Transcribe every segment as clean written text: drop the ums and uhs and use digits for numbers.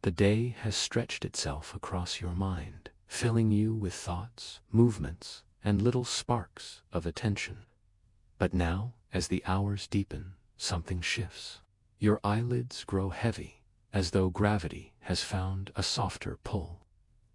The day has stretched itself across your mind, filling you with thoughts, movements, and little sparks of attention. But now, as the hours deepen, something shifts. Your eyelids grow heavy, as though gravity has found a softer pull.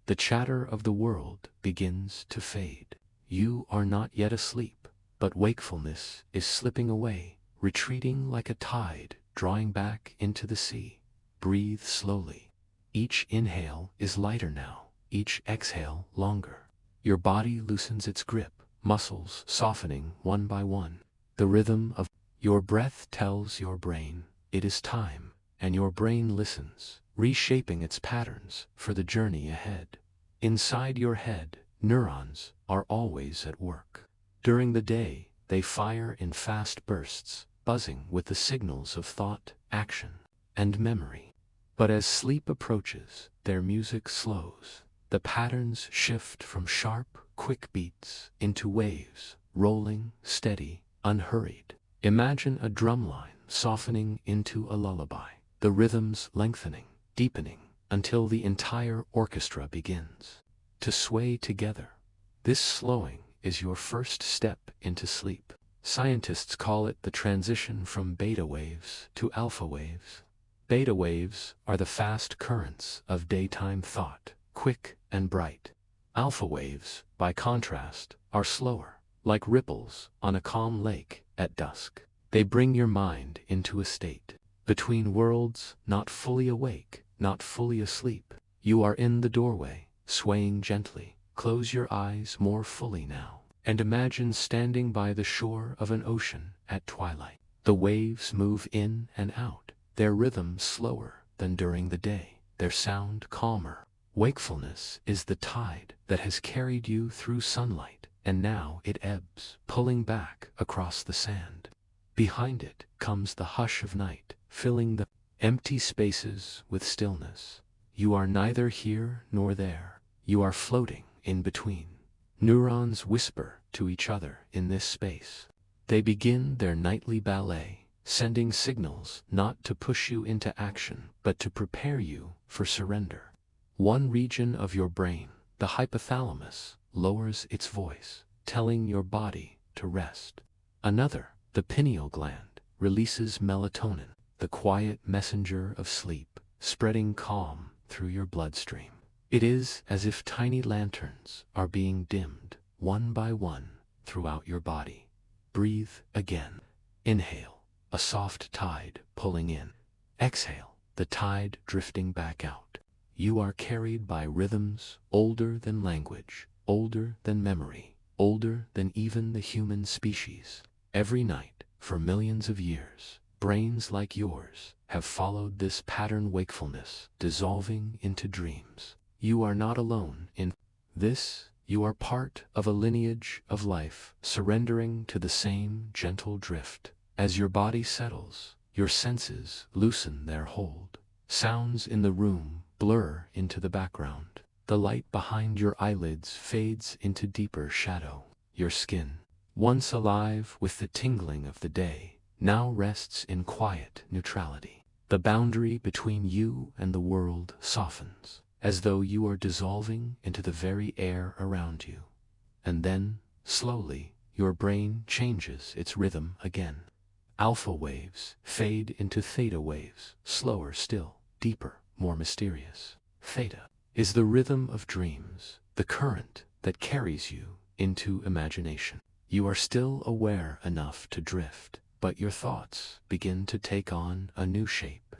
The chatter of the world begins to fade. You are not yet asleep, but wakefulness is slipping away, retreating like a tide, drawing back into the sea. Breathe slowly. Each inhale is lighter now, each exhale longer. Your body loosens its grip, muscles softening one by one. The rhythm of your breath tells your brain it is time, and your brain listens, reshaping its patterns for the journey ahead. Inside your head, neurons are always at work. During the day, they fire in fast bursts, buzzing with the signals of thought, action, and memory. But as sleep approaches, their music slows. The patterns shift from sharp, quick beats into waves, rolling, steady, unhurried. Imagine a drumline softening into a lullaby, the rhythms lengthening, deepening, until the entire orchestra begins to sway together. This slowing is your first step into sleep. Scientists call it the transition from beta waves to alpha waves. Beta waves are the fast currents of daytime thought, quick and bright. Alpha waves, by contrast, are slower, like ripples on a calm lake at dusk. They bring your mind into a state between worlds, not fully awake, not fully asleep. You are in the doorway, swaying gently. Close your eyes more fully now, and imagine standing by the shore of an ocean at twilight. The waves move in and out, their rhythm slower than during the day, their sound calmer. Wakefulness is the tide that has carried you through sunlight, and now it ebbs, pulling back across the sand. Behind it comes the hush of night, filling the empty spaces with stillness. You are neither here nor there. You are floating in between. Neurons whisper to each other in this space. They begin their nightly ballet, sending signals not to push you into action, but to prepare you for surrender. One region of your brain, the hypothalamus, lowers its voice, telling your body to rest. Another, the pineal gland, releases melatonin, the quiet messenger of sleep, spreading calm through your bloodstream. It is as if tiny lanterns are being dimmed, one by one, throughout your body. Breathe again. Inhale, a soft tide pulling in. Exhale, the tide drifting back out. You are carried by rhythms older than language, older than memory, older than even the human species. Every night, for millions of years, brains like yours have followed this pattern: wakefulness, dissolving into dreams. You are not alone in this. You are part of a lineage of life, surrendering to the same gentle drift. As your body settles, your senses loosen their hold. Sounds in the room blur into the background. The light behind your eyelids fades into deeper shadow. Your skin, once alive with the tingling of the day, now rests in quiet neutrality. The boundary between you and the world softens, as though you are dissolving into the very air around you. And then, slowly, your brain changes its rhythm again. Alpha waves fade into theta waves, slower still, deeper, more mysterious. Theta is the rhythm of dreams, the current that carries you into imagination. You are still aware enough to drift, but your thoughts begin to take on a new shape.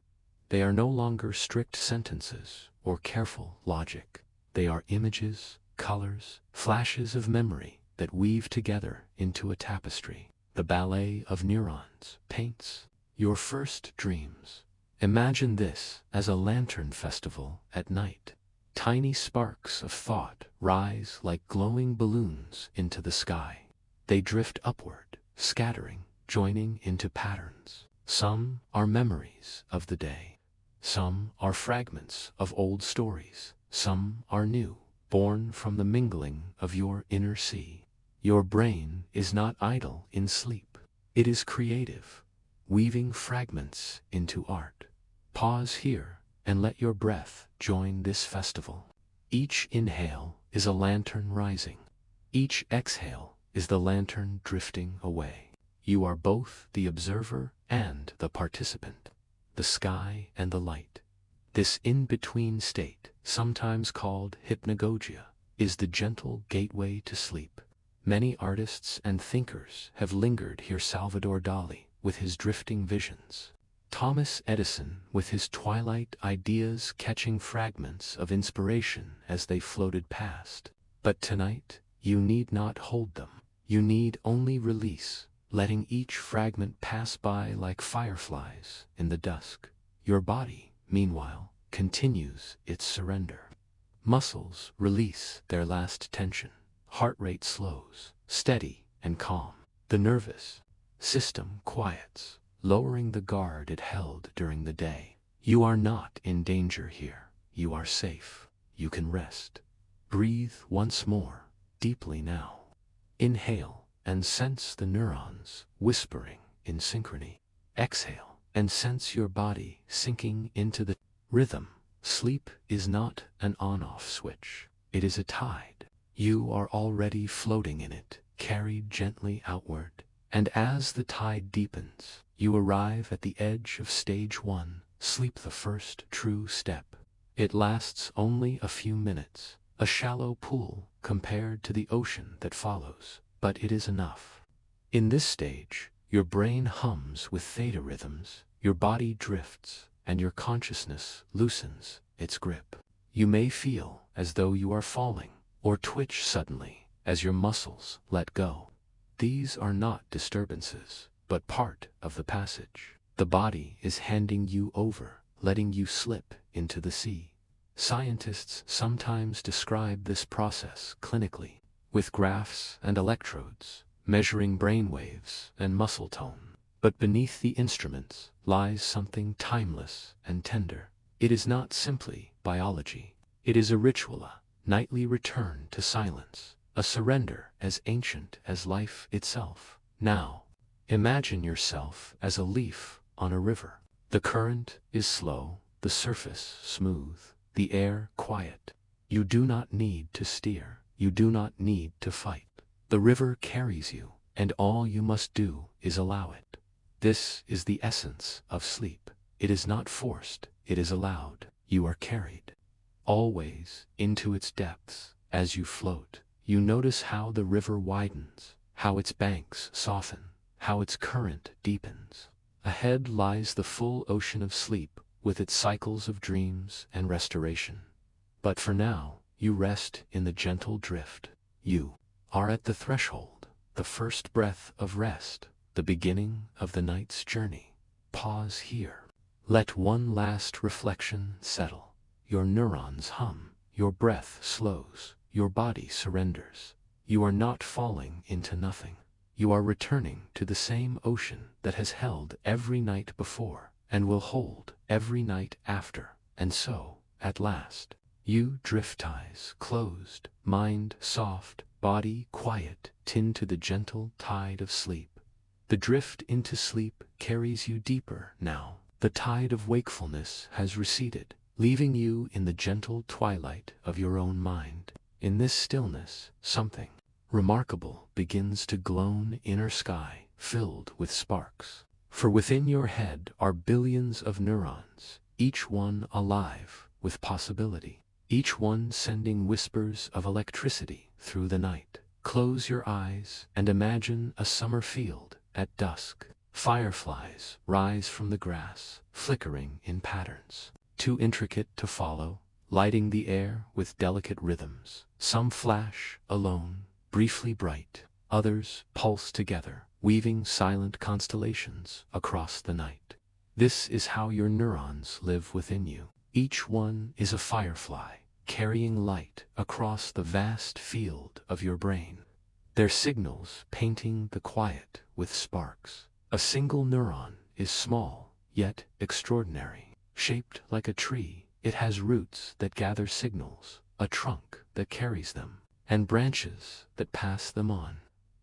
They are no longer strict sentences or careful logic. They are images, colors, flashes of memory that weave together into a tapestry. The ballet of neurons paints your first dreams. Imagine this as a lantern festival at night. Tiny sparks of thought rise like glowing balloons into the sky. They drift upward, scattering, joining into patterns. Some are memories of the day. Some are fragments of old stories. Some are new, born from the mingling of your inner sea. Your brain is not idle in sleep. It is creative, weaving fragments into art. Pause here, and let your breath join this festival. Each inhale is a lantern rising. Each exhale is the lantern drifting away. You are both the observer and the participant, the sky and the light. This in-between state, sometimes called hypnagogia, is the gentle gateway to sleep. Many artists and thinkers have lingered here. Salvador Dali, with his drifting visions. Thomas Edison, with his twilight ideas, catching fragments of inspiration as they floated past. But tonight, you need not hold them. You need only release, letting each fragment pass by like fireflies in the dusk. Your body, meanwhile, continues its surrender. Muscles release their last tension. Heart rate slows, steady and calm. The nervous system quiets, lowering the guard it held during the day. You are not in danger here. You are safe. You can rest. Breathe once more, deeply now. Inhale and sense the neurons whispering in synchrony. Exhale and sense your body sinking into the rhythm. Sleep is not an on-off switch. It is a tide. You are already floating in it, carried gently outward. And as the tide deepens, you arrive at the edge of stage 1, sleep, the first true step. It lasts only a few minutes, a shallow pool compared to the ocean that follows, but it is enough. In this stage, your brain hums with theta rhythms, your body drifts, and your consciousness loosens its grip. You may feel as though you are falling, or twitch suddenly as your muscles let go. These are not disturbances, but part of the passage. The body is handing you over, letting you slip into the sea. Scientists sometimes describe this process clinically, with graphs and electrodes, measuring brain waves and muscle tone. But beneath the instruments lies something timeless and tender. It is not simply biology. It is a ritual, a nightly return to silence, a surrender as ancient as life itself. Now, imagine yourself as a leaf on a river. The current is slow, the surface smooth, the air quiet. You do not need to steer. You do not need to fight. The river carries you, and all you must do is allow it. This is the essence of sleep. It is not forced, it is allowed. You are carried, always, into its depths. As you float, you notice how the river widens, how its banks soften, how its current deepens. Ahead lies the full ocean of sleep, with its cycles of dreams and restoration. But for now, you rest in the gentle drift. You are at the threshold, the first breath of rest, the beginning of the night's journey. Pause here. Let one last reflection settle. Your neurons hum, your breath slows, your body surrenders. You are not falling into nothing. You are returning to the same ocean that has held every night before, and will hold every night after. And so, at last, you drift, eyes closed, mind soft, body quiet, into the gentle tide of sleep. The drift into sleep carries you deeper now. The tide of wakefulness has receded, leaving you in the gentle twilight of your own mind. In this stillness, something remarkable begins to glow. Inner sky filled with sparks. For within your head are billions of neurons, each one alive with possibility, each one sending whispers of electricity through the night. Close your eyes and imagine a summer field at dusk. Fireflies rise from the grass, flickering in patterns, too intricate to follow, lighting the air with delicate rhythms. Some flash alone, briefly bright, others pulse together, weaving silent constellations across the night. This is how your neurons live within you. Each one is a firefly, carrying light across the vast field of your brain. Their signals painting the quiet with sparks. A single neuron is small, yet extraordinary. Shaped like a tree, it has roots that gather signals, a trunk that carries them, and branches that pass them on.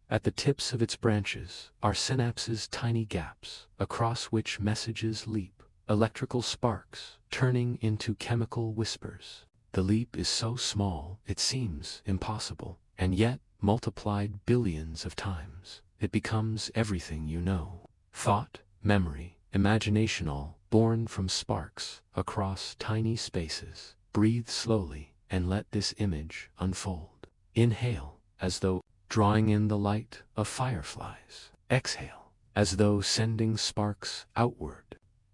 At the tips of its branches are synapses, tiny gaps, across which messages leap, electrical sparks turning into chemical whispers. The leap is so small it seems impossible, and yet, multiplied billions of times, it becomes everything you know. Thought, memory, imagination, all born from sparks across tiny spaces. Breathe slowly and let this image unfold. Inhale, as though drawing in the light of fireflies. Exhale, as though sending sparks outward.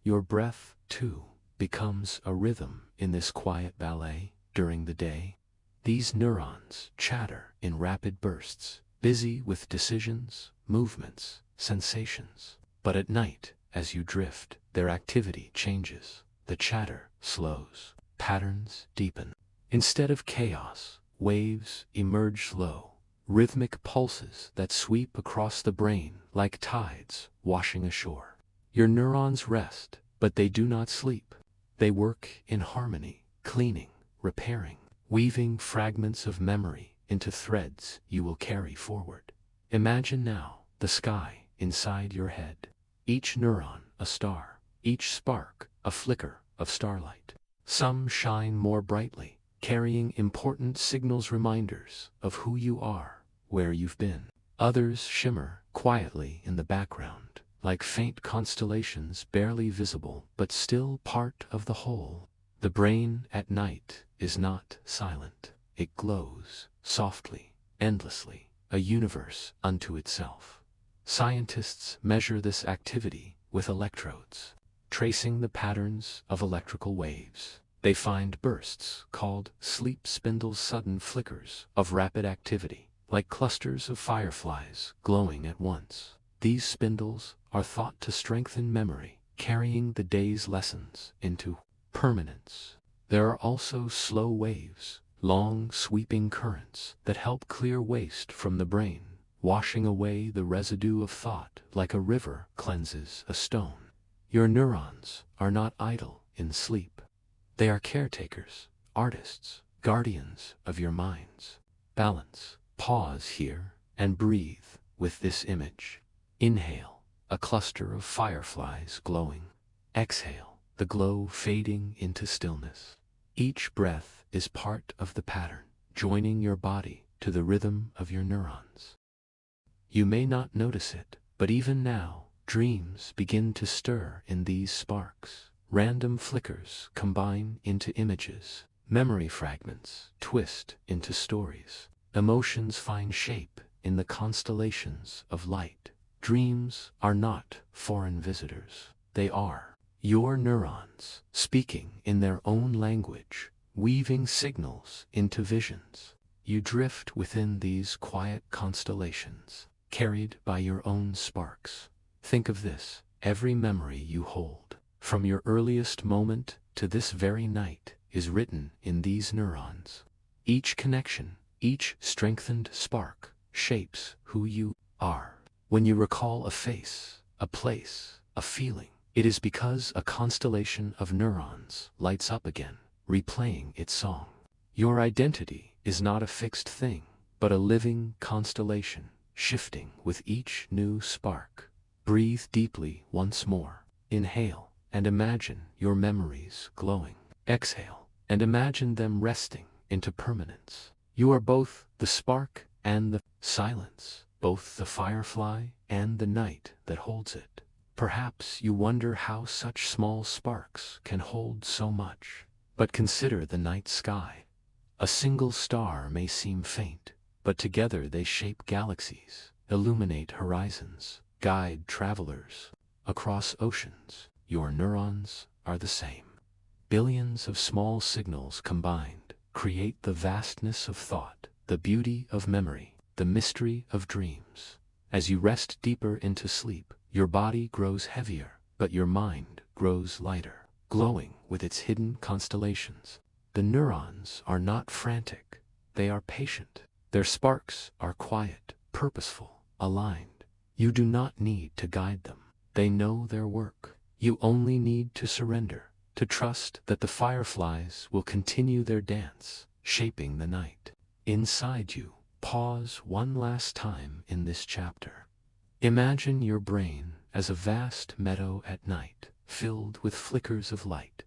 Your breath, too, becomes a rhythm in this quiet ballet. During the day, these neurons chatter in rapid bursts, busy with decisions, movements, sensations. But at night, as you drift, their activity changes. The chatter slows, patterns deepen. Instead of chaos, waves emerge slow, rhythmic pulses that sweep across the brain like tides washing ashore. Your neurons rest, but they do not sleep. They work in harmony, cleaning, repairing, weaving fragments of memory into threads you will carry forward. Imagine now the sky inside your head. Each neuron a star, each spark a flicker of starlight. Some shine more brightly, carrying important signals, reminders of who you are, where you've been. Others shimmer quietly in the background, like faint constellations barely visible but still part of the whole. The brain at night is not silent. It glows, softly, endlessly, a universe unto itself. Scientists measure this activity with electrodes, tracing the patterns of electrical waves. They find bursts called sleep spindles, sudden flickers of rapid activity, like clusters of fireflies glowing at once. These spindles are thought to strengthen memory, carrying the day's lessons into permanence. There are also slow waves, long sweeping currents that help clear waste from the brain, washing away the residue of thought like a river cleanses a stone. Your neurons are not idle in sleep. They are caretakers, artists, guardians of your minds. Balance, pause here, and breathe with this image. Inhale, a cluster of fireflies glowing. Exhale, the glow fading into stillness. Each breath is part of the pattern, joining your body to the rhythm of your neurons. You may not notice it, but even now, dreams begin to stir in these sparks. Random flickers combine into images. Memory fragments twist into stories. Emotions find shape in the constellations of light. Dreams are not foreign visitors. They are your neurons, speaking in their own language, weaving signals into visions. You drift within these quiet constellations, carried by your own sparks. Think of this: every memory you hold, from your earliest moment to this very night, is written in these neurons. Each connection, each strengthened spark, shapes who you are. When you recall a face, a place, a feeling, it is because a constellation of neurons lights up again, replaying its song. Your identity is not a fixed thing, but a living constellation, shifting with each new spark. Breathe deeply once more. Inhale, and imagine your memories glowing. Exhale, and imagine them resting into permanence. You are both the spark and the silence, both the firefly and the night that holds it. Perhaps you wonder how such small sparks can hold so much. But consider the night sky. A single star may seem faint, but together they shape galaxies, illuminate horizons, guide travelers across oceans. Your neurons are the same. Billions of small signals combined create the vastness of thought, the beauty of memory, the mystery of dreams. As you rest deeper into sleep, your body grows heavier, but your mind grows lighter, glowing with its hidden constellations. The neurons are not frantic, they are patient. Their sparks are quiet, purposeful, aligned. You do not need to guide them. They know their work. You only need to surrender, to trust that the fireflies will continue their dance, shaping the night. Inside you, pause one last time in this chapter. Imagine your brain as a vast meadow at night, filled with flickers of light.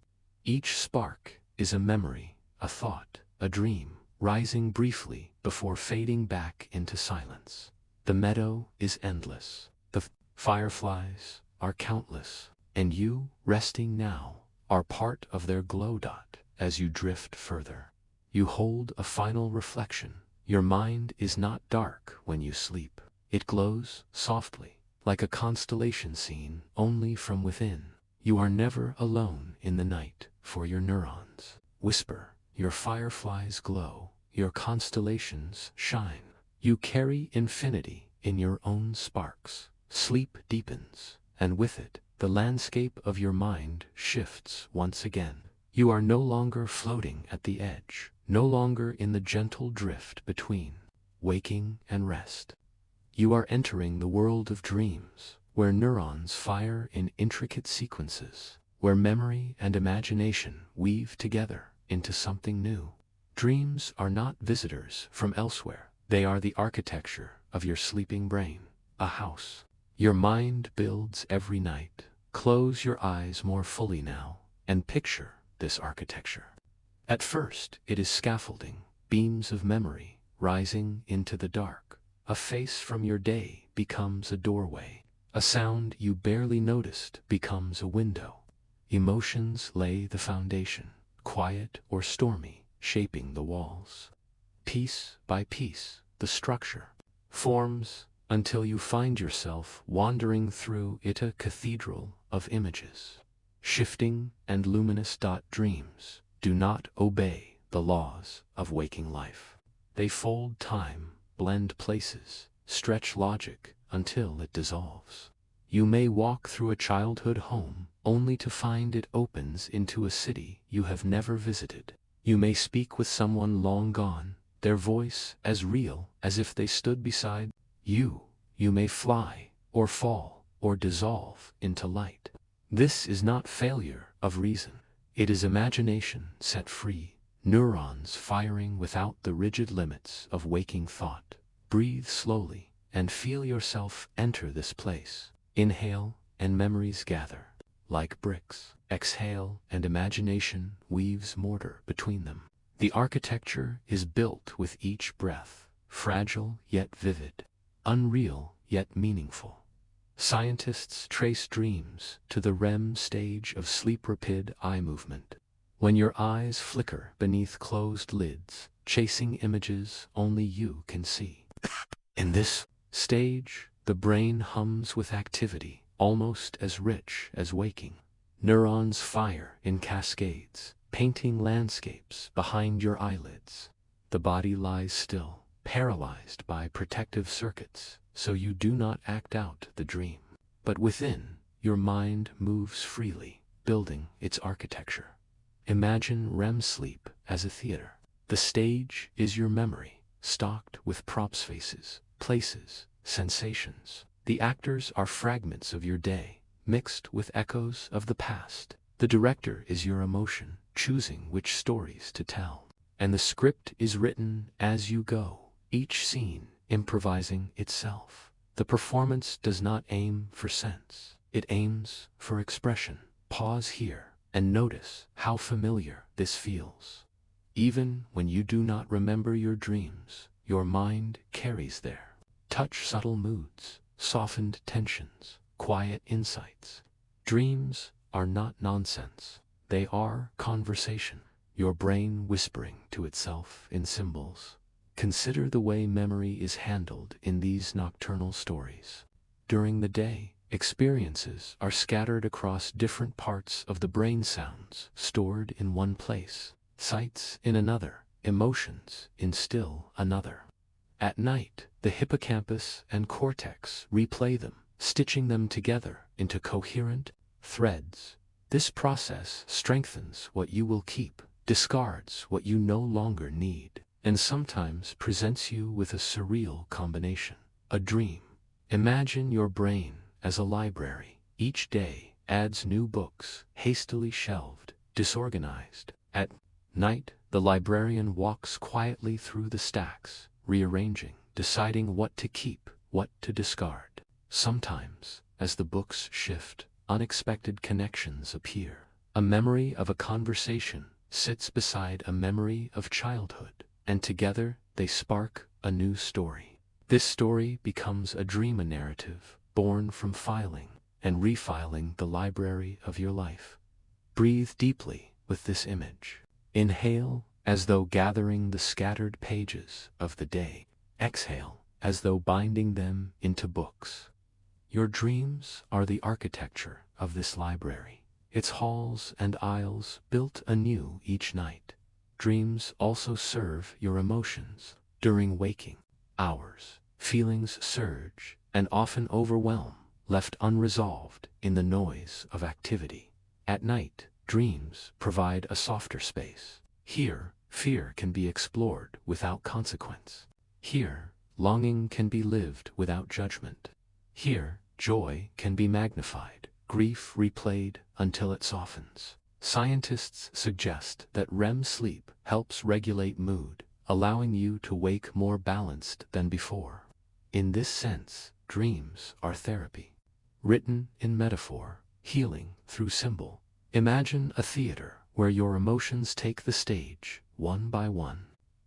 Each spark is a memory, a thought, a dream, rising briefly before fading back into silence. The meadow is endless. The fireflies are countless. And you, resting now, are part of their glow dot as you drift further. You hold a final reflection. Your mind is not dark when you sleep. It glows softly, like a constellation seen only from within. You are never alone in the night, for your neurons whisper, your fireflies glow, your constellations shine. You carry infinity in your own sparks. Sleep deepens, and with it, the landscape of your mind shifts once again. You are no longer floating at the edge, no longer in the gentle drift between waking and rest. You are entering the world of dreams, where neurons fire in intricate sequences, where memory and imagination weave together into something new. Dreams are not visitors from elsewhere. They are the architecture of your sleeping brain, a house your mind builds every night. Close your eyes more fully now, and picture this architecture. At first, it is scaffolding, beams of memory, rising into the dark. A face from your day becomes a doorway. A sound you barely noticed becomes a window. Emotions lay the foundation, quiet or stormy, shaping the walls. Piece by piece, the structure forms until you find yourself wandering through it, a cathedral of images. Shifting and luminous. Dreams do not obey the laws of waking life. They fold time, blend places, stretch logic until it dissolves. You may walk through a childhood home only to find it opens into a city you have never visited. You may speak with someone long gone, their voice as real as if they stood beside you. You may fly, or fall, or dissolve into light. This is not failure of reason. It is imagination set free, neurons firing without the rigid limits of waking thought. Breathe slowly, and feel yourself enter this place. Inhale, and memories gather, like bricks. Exhale, and imagination weaves mortar between them. The architecture is built with each breath, fragile yet vivid, unreal yet meaningful. Scientists trace dreams to the REM stage of sleep, rapid eye movement. When your eyes flicker beneath closed lids, chasing images only you can see. In this stage, the brain hums with activity, almost as rich as waking. Neurons fire in cascades, painting landscapes behind your eyelids. The body lies still, paralyzed by protective circuits, so you do not act out the dream. But within, your mind moves freely, building its architecture. Imagine REM sleep as a theater. The stage is your memory, stocked with props, faces, places, sensations. The actors are fragments of your day, mixed with echoes of the past. The director is your emotion, choosing which stories to tell. And the script is written as you go, each scene improvising itself. The performance does not aim for sense. It aims for expression. Pause here and notice how familiar this feels. Even when you do not remember your dreams, your mind carries there. Touch subtle moods, softened tensions, quiet insights. Dreams are not nonsense. They are conversation, your brain whispering to itself in symbols. Consider the way memory is handled in these nocturnal stories. During the day, experiences are scattered across different parts of the brain, sounds stored in one place, sights in another, emotions in still another. At night, the hippocampus and cortex replay them, stitching them together into coherent threads. This process strengthens what you will keep, discards what you no longer need, and sometimes presents you with a surreal combination, a dream. Imagine your brain as a library. Each day adds new books, hastily shelved, disorganized. At night, the librarian walks quietly through the stacks, rearranging, deciding what to keep, what to discard. Sometimes, as the books shift, unexpected connections appear. A memory of a conversation sits beside a memory of childhood, and together they spark a new story. This story becomes a dream, a narrative born from filing and refiling the library of your life. Breathe deeply with this image. Inhale as though gathering the scattered pages of the day. Exhale as though binding them into books. Your dreams are the architecture of this library, its halls and aisles built anew each night. Dreams also serve your emotions. During waking hours, feelings surge and often overwhelm, left unresolved in the noise of activity. At night, dreams provide a softer space. Here, fear can be explored without consequence. Here, longing can be lived without judgment. Here, joy can be magnified, grief replayed until it softens. Scientists suggest that REM sleep helps regulate mood, allowing you to wake more balanced than before. In this sense, dreams are therapy. Written in metaphor, healing through symbol. Imagine a theater where your emotions take the stage, one by one.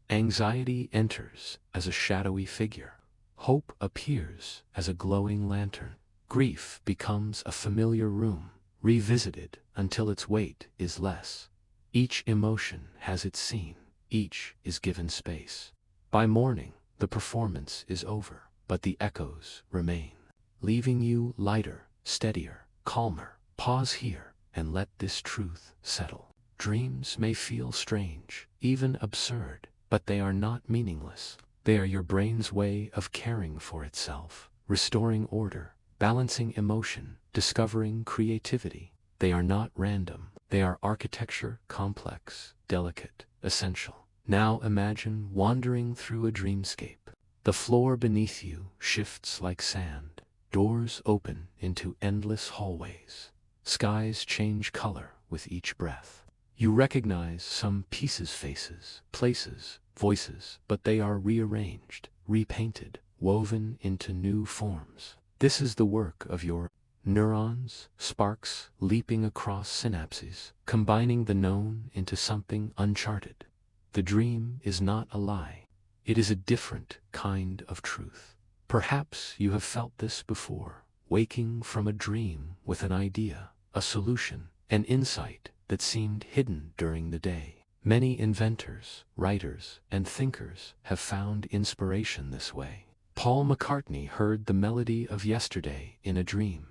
Anxiety enters as a shadowy figure. Hope appears as a glowing lantern. Grief becomes a familiar room, revisited until its weight is less. Each emotion has its scene, each is given space. By morning, the performance is over, but the echoes remain, leaving you lighter, steadier, calmer. Pause here and let this truth settle. Dreams may feel strange, even absurd, but they are not meaningless. They are your brain's way of caring for itself, restoring order, balancing emotion, discovering creativity. They are not random. They are architecture, complex, delicate, essential. Now imagine wandering through a dreamscape. The floor beneath you shifts like sand. Doors open into endless hallways. Skies change color with each breath. You recognize some pieces, faces, places, voices, but they are rearranged, repainted, woven into new forms. This is the work of your neurons, sparks leaping across synapses, combining the known into something uncharted. The dream is not a lie. It is a different kind of truth. Perhaps you have felt this before, waking from a dream with an idea, a solution, an insight that seemed hidden during the day. Many inventors, writers, and thinkers have found inspiration this way. Paul McCartney heard the melody of yesterday in a dream.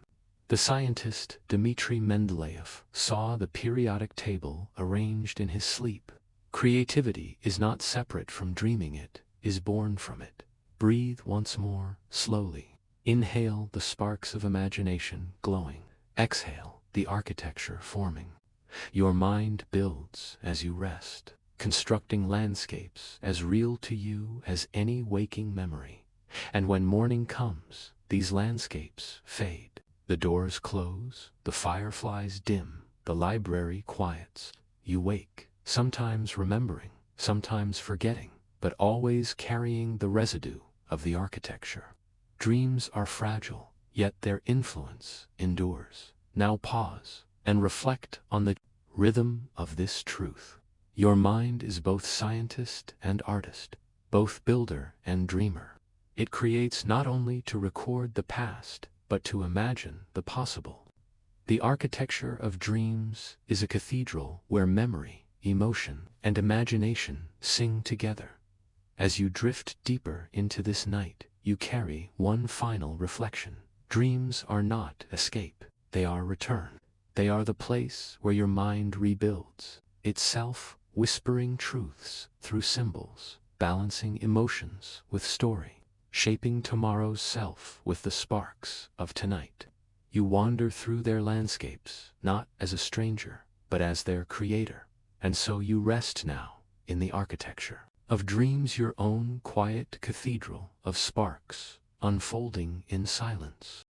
The scientist Dmitri Mendeleev saw the periodic table arranged in his sleep. Creativity is not separate from dreaming, it is born from it. Breathe once more, slowly. Inhale the sparks of imagination glowing. Exhale the architecture forming. Your mind builds as you rest, constructing landscapes as real to you as any waking memory. And when morning comes, these landscapes fade. The doors close, the fireflies dim, the library quiets. You wake, sometimes remembering, sometimes forgetting, but always carrying the residue of the architecture. Dreams are fragile, yet their influence endures. Now pause and reflect on the rhythm of this truth. Your mind is both scientist and artist, both builder and dreamer. It creates not only to record the past, but to imagine the possible. The architecture of dreams is a cathedral where memory, emotion, and imagination sing together. As you drift deeper into this night, you carry one final reflection. Dreams are not escape, they are return. They are the place where your mind rebuilds itself, whispering truths through symbols, balancing emotions with story, shaping tomorrow's self with the sparks of tonight. You wander through their landscapes, not as a stranger, but as their creator. And so you rest now in the architecture of dreams, your own quiet cathedral of sparks unfolding in silence.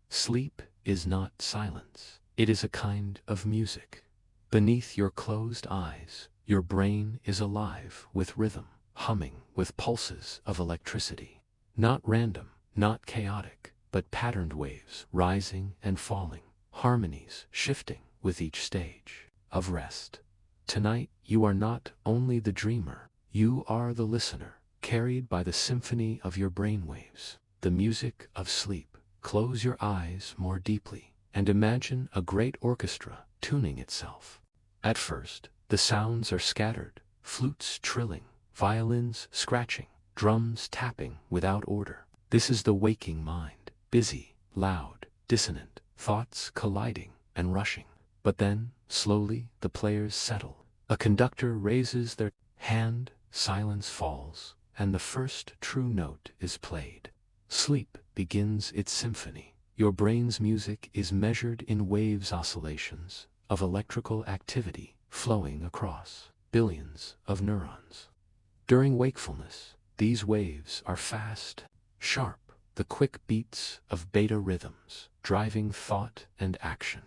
Sleep is not silence. It is a kind of music. Beneath your closed eyes, your brain is alive with rhythm, humming with pulses of electricity. Not random, not chaotic, but patterned waves rising and falling, harmonies shifting with each stage of rest. Tonight, you are not only the dreamer, you are the listener, carried by the symphony of your brainwaves, the music of sleep. Close your eyes more deeply and imagine a great orchestra tuning itself. At first, the sounds are scattered, flutes trilling, violins scratching, drums tapping without order. This is the waking mind, busy, loud, dissonant, thoughts colliding and rushing. But then, slowly, the players settle. A conductor raises their hand, silence falls, and the first true note is played. Sleep begins its symphony. Your brain's music is measured in waves oscillations of electrical activity flowing across billions of neurons. During wakefulness, these waves are fast, sharp, the quick beats of beta rhythms, driving thought and action.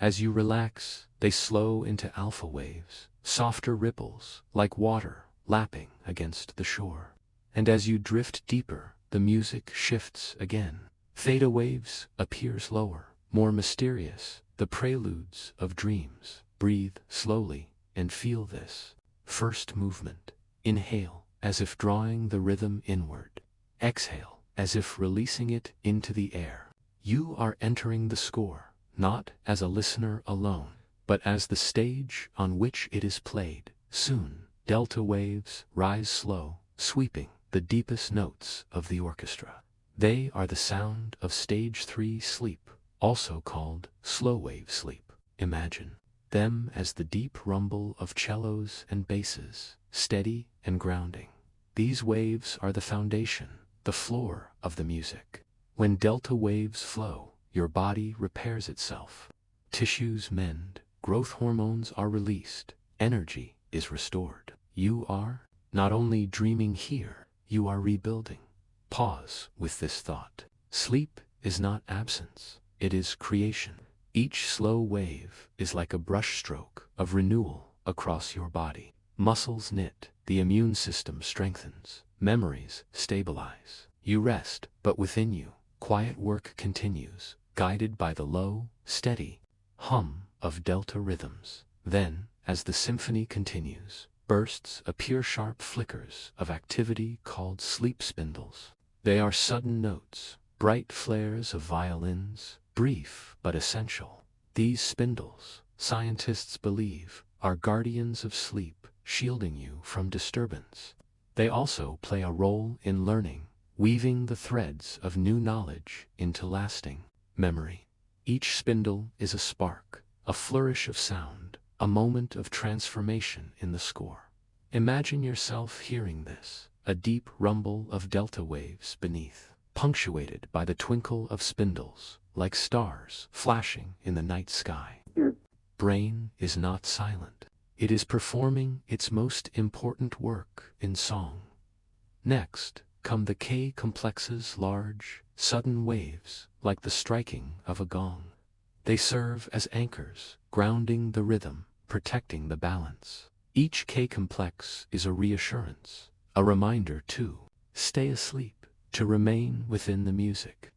As you relax, they slow into alpha waves, softer ripples, like water lapping against the shore. And as you drift deeper, the music shifts again. Theta waves appear lower, more mysterious, the preludes of dreams. Breathe slowly and feel this. First movement. Inhale, as if drawing the rhythm inward. Exhale, as if releasing it into the air. You are entering the score, not as a listener alone, but as the stage on which it is played. Soon, delta waves rise slow, sweeping the deepest notes of the orchestra. They are the sound of stage 3 sleep, also called slow wave sleep. Imagine them as the deep rumble of cellos and basses, steady and grounding. These waves are the foundation, the floor of the music. When delta waves flow, your body repairs itself. Tissues mend, growth hormones are released, energy is restored. You are not only dreaming here, you are rebuilding. Pause with this thought. Sleep is not absence, it is creation. Each slow wave is like a brushstroke of renewal across your body. Muscles knit, the immune system strengthens, memories stabilize. You rest, but within you, quiet work continues, guided by the low, steady hum of delta rhythms. Then, as the symphony continues, bursts appear, sharp flickers of activity called sleep spindles. They are sudden notes, bright flares of violins, brief but essential. These spindles, scientists believe, are guardians of sleep, shielding you from disturbance. They also play a role in learning, weaving the threads of new knowledge into lasting memory. Each spindle is a spark, a flourish of sound, a moment of transformation in the score. Imagine yourself hearing this, a deep rumble of delta waves beneath, punctuated by the twinkle of spindles, like stars flashing in the night sky. Brain is not silent. It is performing its most important work in song. Next come the K-complexes, large, sudden waves, like the striking of a gong. They serve as anchors, grounding the rhythm, protecting the balance. Each K-complex is a reassurance, a reminder to stay asleep, to remain within the music.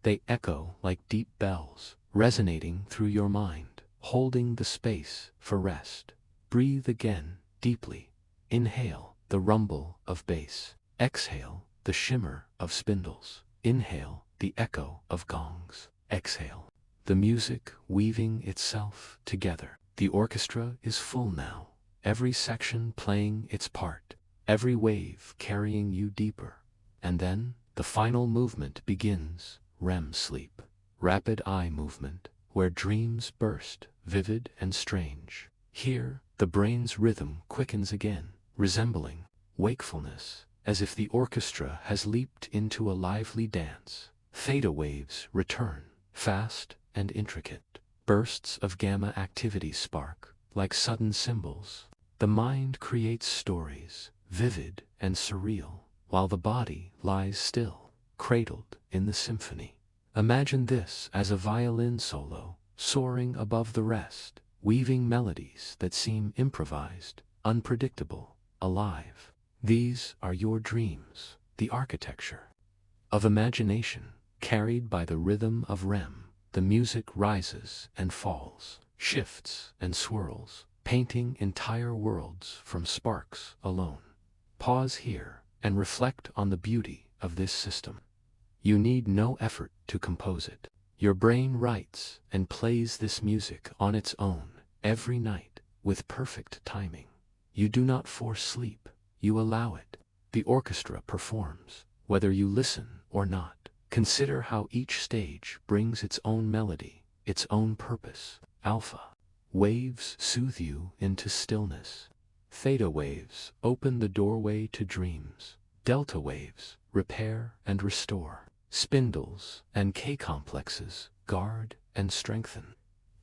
They echo like deep bells, resonating through your mind, holding the space for rest. Breathe again, deeply. Inhale, the rumble of bass. Exhale, the shimmer of spindles. Inhale, the echo of gongs. Exhale, the music weaving itself together. The orchestra is full now, every section playing its part, every wave carrying you deeper. And then, the final movement begins, REM sleep. Rapid eye movement, where dreams burst, vivid and strange. Here, the brain's rhythm quickens again, resembling wakefulness, as if the orchestra has leaped into a lively dance. Theta waves return, fast and intricate. Bursts of gamma activity spark, like sudden symbols. The mind creates stories, vivid and surreal, while the body lies still, cradled in the symphony. Imagine this as a violin solo, soaring above the rest, weaving melodies that seem improvised, unpredictable, alive. These are your dreams, the architecture of imagination, carried by the rhythm of REM, the music rises and falls, shifts and swirls, painting entire worlds from sparks alone. Pause here and reflect on the beauty of this system. You need no effort to compose it. Your brain writes and plays this music on its own every night with perfect timing. You do not force sleep, you allow it. The orchestra performs, whether you listen or not. Consider how each stage brings its own melody, its own purpose. Alpha waves soothe you into stillness. Theta waves open the doorway to dreams. Delta waves repair and restore. Spindles and K-complexes guard and strengthen.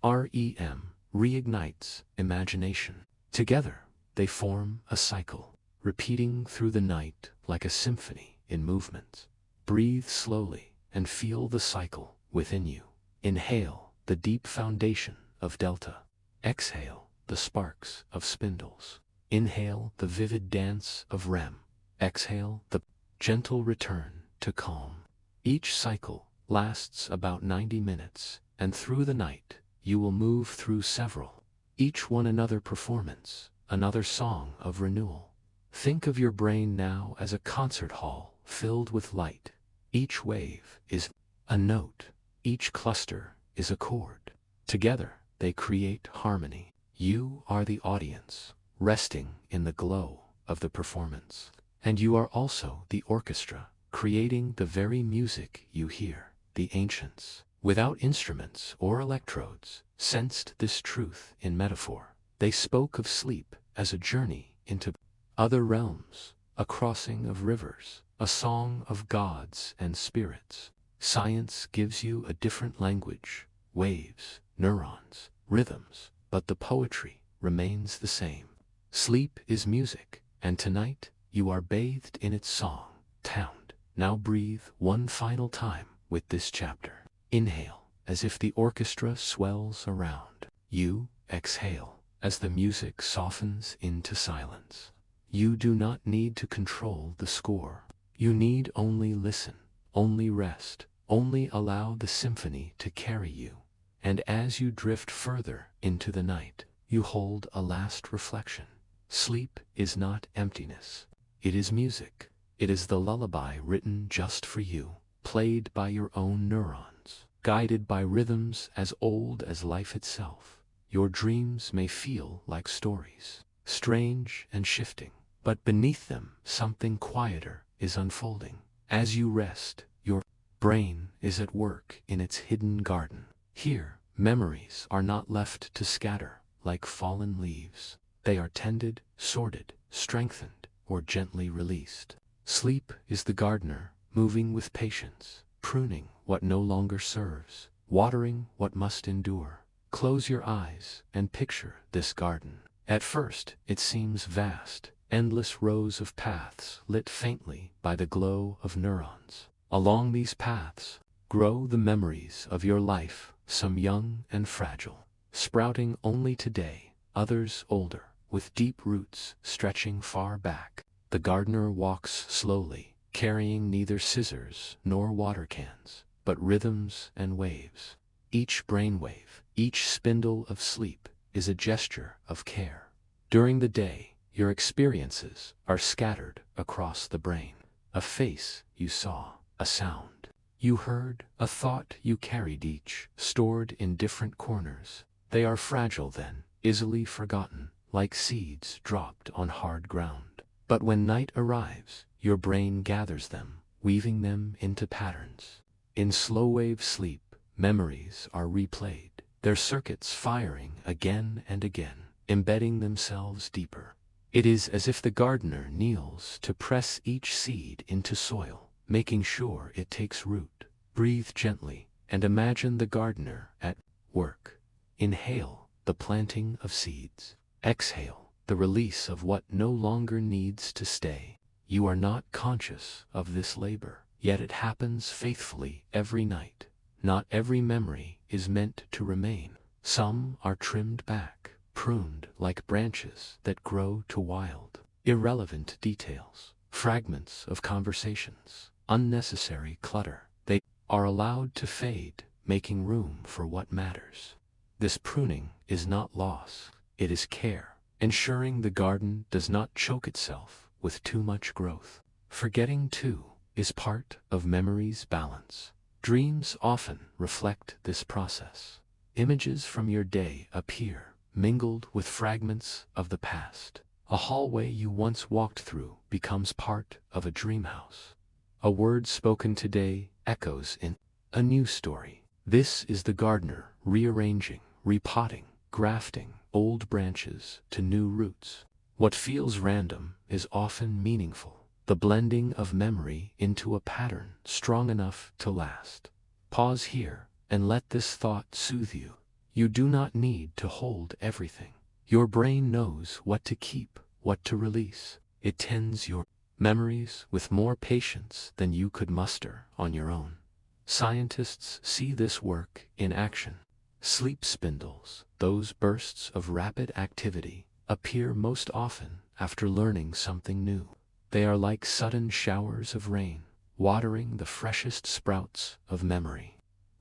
REM reignites imagination. Together, they form a cycle, repeating through the night like a symphony in movement. Breathe slowly and feel the cycle within you. Inhale the deep foundation of Delta. Exhale the sparks of spindles. Inhale the vivid dance of REM. Exhale the gentle return to calm. Each cycle lasts about 90 minutes, and through the night, you will move through several, each one another performance, another song of renewal. Think of your brain now as a concert hall filled with light. Each wave is a note, each cluster is a chord. Together, they create harmony. You are the audience, resting in the glow of the performance. And you are also the orchestra, creating the very music you hear. The ancients, without instruments or electrodes, sensed this truth in metaphor. They spoke of sleep as a journey into other realms, a crossing of rivers, a song of gods and spirits. Science gives you a different language, waves, neurons, rhythms, but the poetry remains the same. Sleep is music, and tonight you are bathed in its song. Sound. Now breathe one final time with this chapter. Inhale, as if the orchestra swells around. You exhale, as the music softens into silence. You do not need to control the score. You need only listen, only rest, only allow the symphony to carry you. And as you drift further into the night, you hold a last reflection. Sleep is not emptiness. It is music. It is the lullaby written just for you, played by your own neurons, guided by rhythms as old as life itself. Your dreams may feel like stories, strange and shifting, but beneath them something quieter is unfolding. As you rest, your brain is at work in its hidden garden. Here, memories are not left to scatter like fallen leaves. They are tended, sorted, strengthened, or gently released. Sleep is the gardener, moving with patience, pruning what no longer serves, watering what must endure. Close your eyes and picture this garden. At first, it seems vast, endless rows of paths lit faintly by the glow of neurons. Along these paths grow the memories of your life, some young and fragile, sprouting only today, others older, with deep roots stretching far back. The gardener walks slowly, carrying neither scissors nor water cans, but rhythms and waves. Each brainwave, each spindle of sleep, is a gesture of care. During the day, your experiences are scattered across the brain. A face you saw, a sound you heard, a thought you carried, each stored in different corners. They are fragile then, easily forgotten, like seeds dropped on hard ground. But when night arrives, your brain gathers them, weaving them into patterns. In slow-wave sleep, memories are replayed, their circuits firing again and again, embedding themselves deeper. It is as if the gardener kneels to press each seed into soil, making sure it takes root. Breathe gently and imagine the gardener at work. Inhale the planting of seeds. Exhale the release of what no longer needs to stay. You are not conscious of this labor, yet it happens faithfully every night. Not every memory is meant to remain. Some are trimmed back, pruned like branches that grow to wild, irrelevant details, fragments of conversations, unnecessary clutter. They are allowed to fade, making room for what matters. This pruning is not loss, it is care, ensuring the garden does not choke itself with too much growth. Forgetting, too, is part of memory's balance. Dreams often reflect this process. Images from your day appear, mingled with fragments of the past. A hallway you once walked through becomes part of a dream house. A word spoken today echoes in a new story. This is the gardener rearranging, repotting, grafting old branches to new roots. What feels random is often meaningful, the blending of memory into a pattern strong enough to last. Pause here and let this thought soothe you. You do not need to hold everything. Your brain knows what to keep, what to release. It tends your memories with more patience than you could muster on your own. Scientists see this work in action. Sleep spindles, those bursts of rapid activity, appear most often after learning something new. They are like sudden showers of rain, watering the freshest sprouts of memory.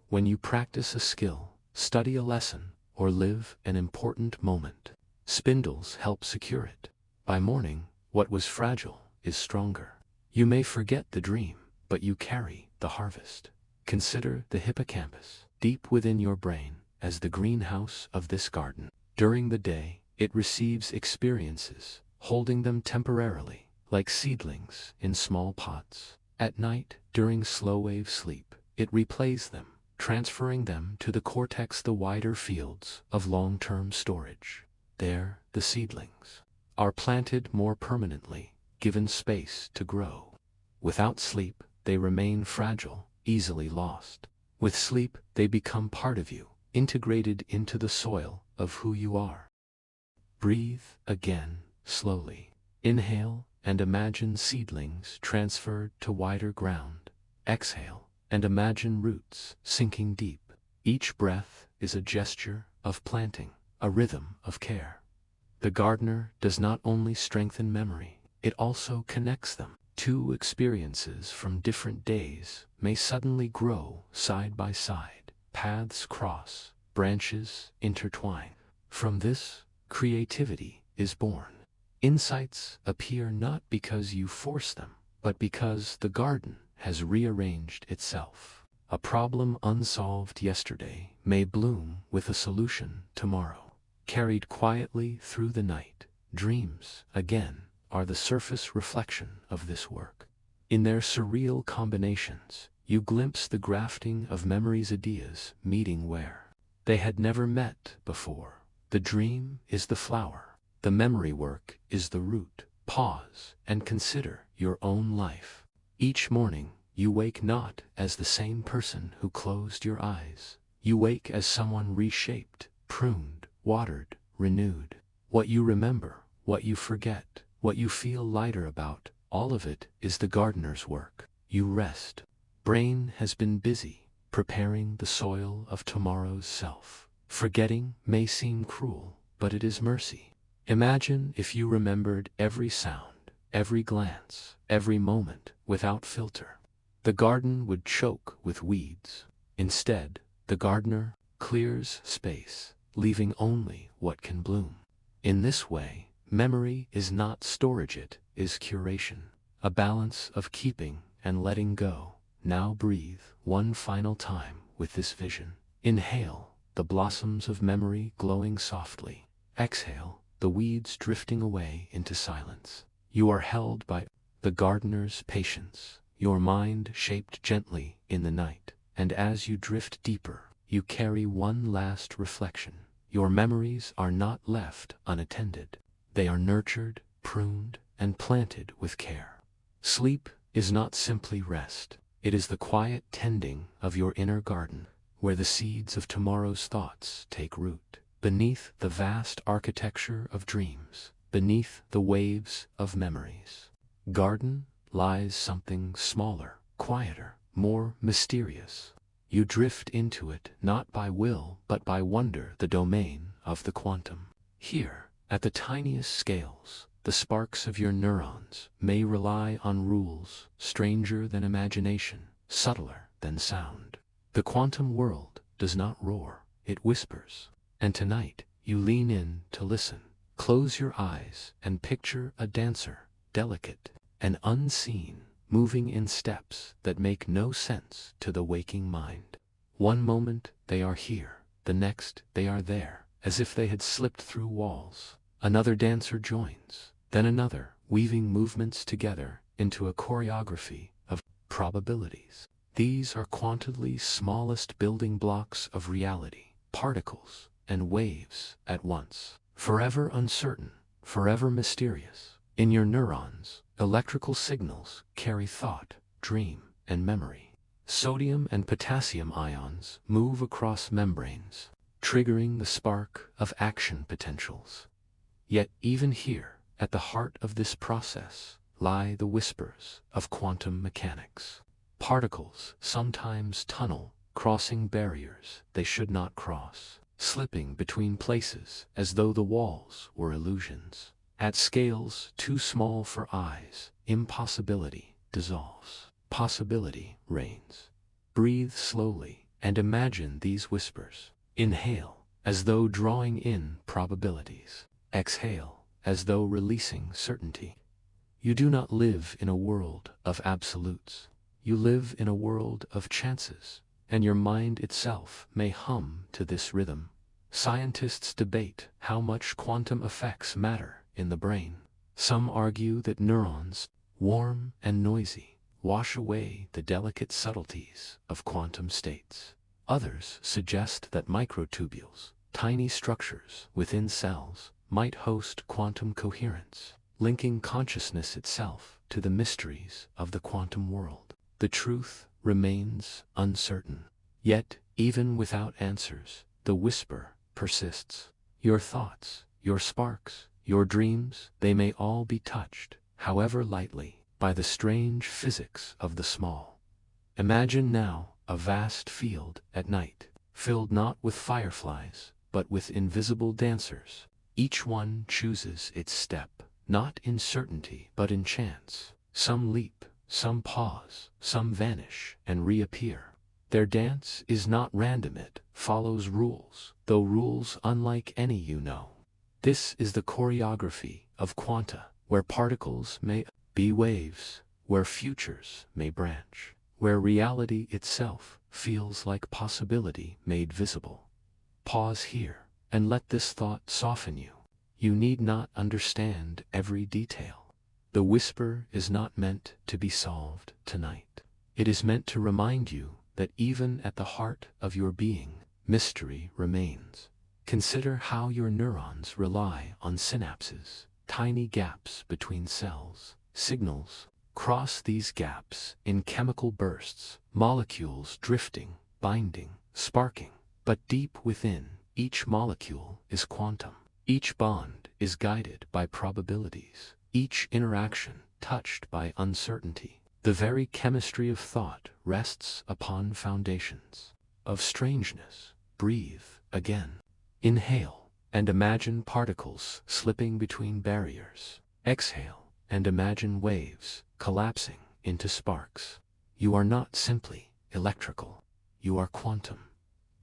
When you practice a skill, study a lesson, or live an important moment, spindles help secure it. By morning, what was fragile is stronger. You may forget the dream, but you carry the harvest. Consider the hippocampus, deep within your brain, as the greenhouse of this garden. During the day, it receives experiences, holding them temporarily, like seedlings in small pots. At night, during slow-wave sleep, it replays them, transferring them to the cortex, the wider fields of long-term storage. There, the seedlings are planted more permanently, given space to grow. Without sleep, they remain fragile, easily lost. With sleep, they become part of you, integrated into the soil of who you are. Breathe again, slowly. Inhale and imagine seedlings transferred to wider ground. Exhale and imagine roots sinking deep. Each breath is a gesture of planting, a rhythm of care. The gardener does not only strengthen memory, it also connects them. Two experiences from different days may suddenly grow side by side. Paths cross, branches intertwine. From this, creativity is born. Insights appear not because you force them, but because the garden has rearranged itself. A problem unsolved yesterday may bloom with a solution tomorrow. Carried quietly through the night, dreams, again, are the surface reflection of this work. In their surreal combinations, you glimpse the grafting of memory's ideas meeting where they had never met before. The dream is the flower, the memory work is the root. Pause and consider your own life. Each morning, you wake not as the same person who closed your eyes. You wake as someone reshaped, pruned, watered, renewed. What you remember, what you forget, what you feel lighter about, all of it is the gardener's work. You rest. Brain has been busy, preparing the soil of tomorrow's self. Forgetting may seem cruel, but it is mercy. Imagine if you remembered every sound, every glance, every moment, without filter. The garden would choke with weeds. Instead, the gardener clears space, leaving only what can bloom. In this way, memory is not storage, it is curation, a balance of keeping and letting go. Now breathe one final time with this vision. Inhale, the blossoms of memory glowing softly. Exhale, the weeds drifting away into silence. You are held by the gardener's patience, your mind shaped gently in the night, and as you drift deeper, you carry one last reflection. Your memories are not left unattended. They are nurtured, pruned, and planted with care. Sleep is not simply rest. It is the quiet tending of your inner garden, where the seeds of tomorrow's thoughts take root. Beneath the vast architecture of dreams, beneath the waves of memories, garden lies something smaller, quieter, more mysterious. You drift into it not by will but by wonder, the domain of the quantum. Here, at the tiniest scales, the sparks of your neurons may rely on rules stranger than imagination, subtler than sound. The quantum world does not roar, it whispers. And tonight, you lean in to listen. Close your eyes and picture a dancer, delicate and unseen, moving in steps that make no sense to the waking mind. One moment they are here, the next they are there, as if they had slipped through walls. Another dancer joins, then another, weaving movements together into a choreography of probabilities. These are Quanta's smallest building blocks of reality, particles and waves at once, forever uncertain, forever mysterious. In your neurons, electrical signals carry thought, dream, and memory. Sodium and potassium ions move across membranes, triggering the spark of action potentials. Yet even here, at the heart of this process, lie the whispers of quantum mechanics. Particles sometimes tunnel, crossing barriers they should not cross, slipping between places as though the walls were illusions. At scales too small for eyes, impossibility dissolves. Possibility reigns. Breathe slowly and imagine these whispers. Inhale, as though drawing in probabilities. Exhale, as though releasing certainty. You do not live in a world of absolutes. You live in a world of chances, and your mind itself may hum to this rhythm. Scientists debate how much quantum effects matter in the brain. Some argue that neurons, warm and noisy, wash away the delicate subtleties of quantum states. Others suggest that microtubules, tiny structures within cells, might host quantum coherence, linking consciousness itself to the mysteries of the quantum world. The truth remains uncertain. Yet, even without answers, the whisper persists. Your thoughts, your sparks, your dreams, they may all be touched, however lightly, by the strange physics of the small. Imagine now a vast field at night, filled not with fireflies, but with invisible dancers. Each one chooses its step, not in certainty but in chance. Some leap, some pause, some vanish and reappear. Their dance is not random, it follows rules, though rules unlike any you know. This is the choreography of Quanta, where particles may be waves, where futures may branch, where reality itself feels like possibility made visible. Pause here, and let this thought soften you. You need not understand every detail. The whisper is not meant to be solved tonight. It is meant to remind you that even at the heart of your being, mystery remains. Consider how your neurons rely on synapses, tiny gaps between cells. Signals cross these gaps in chemical bursts, molecules drifting, binding, sparking. But deep within, each molecule is quantum. Each bond is guided by probabilities. Each interaction touched by uncertainty. The very chemistry of thought rests upon foundations of strangeness. Breathe again. Inhale, and imagine particles slipping between barriers. Exhale, and imagine waves collapsing into sparks. You are not simply electrical. You are quantum.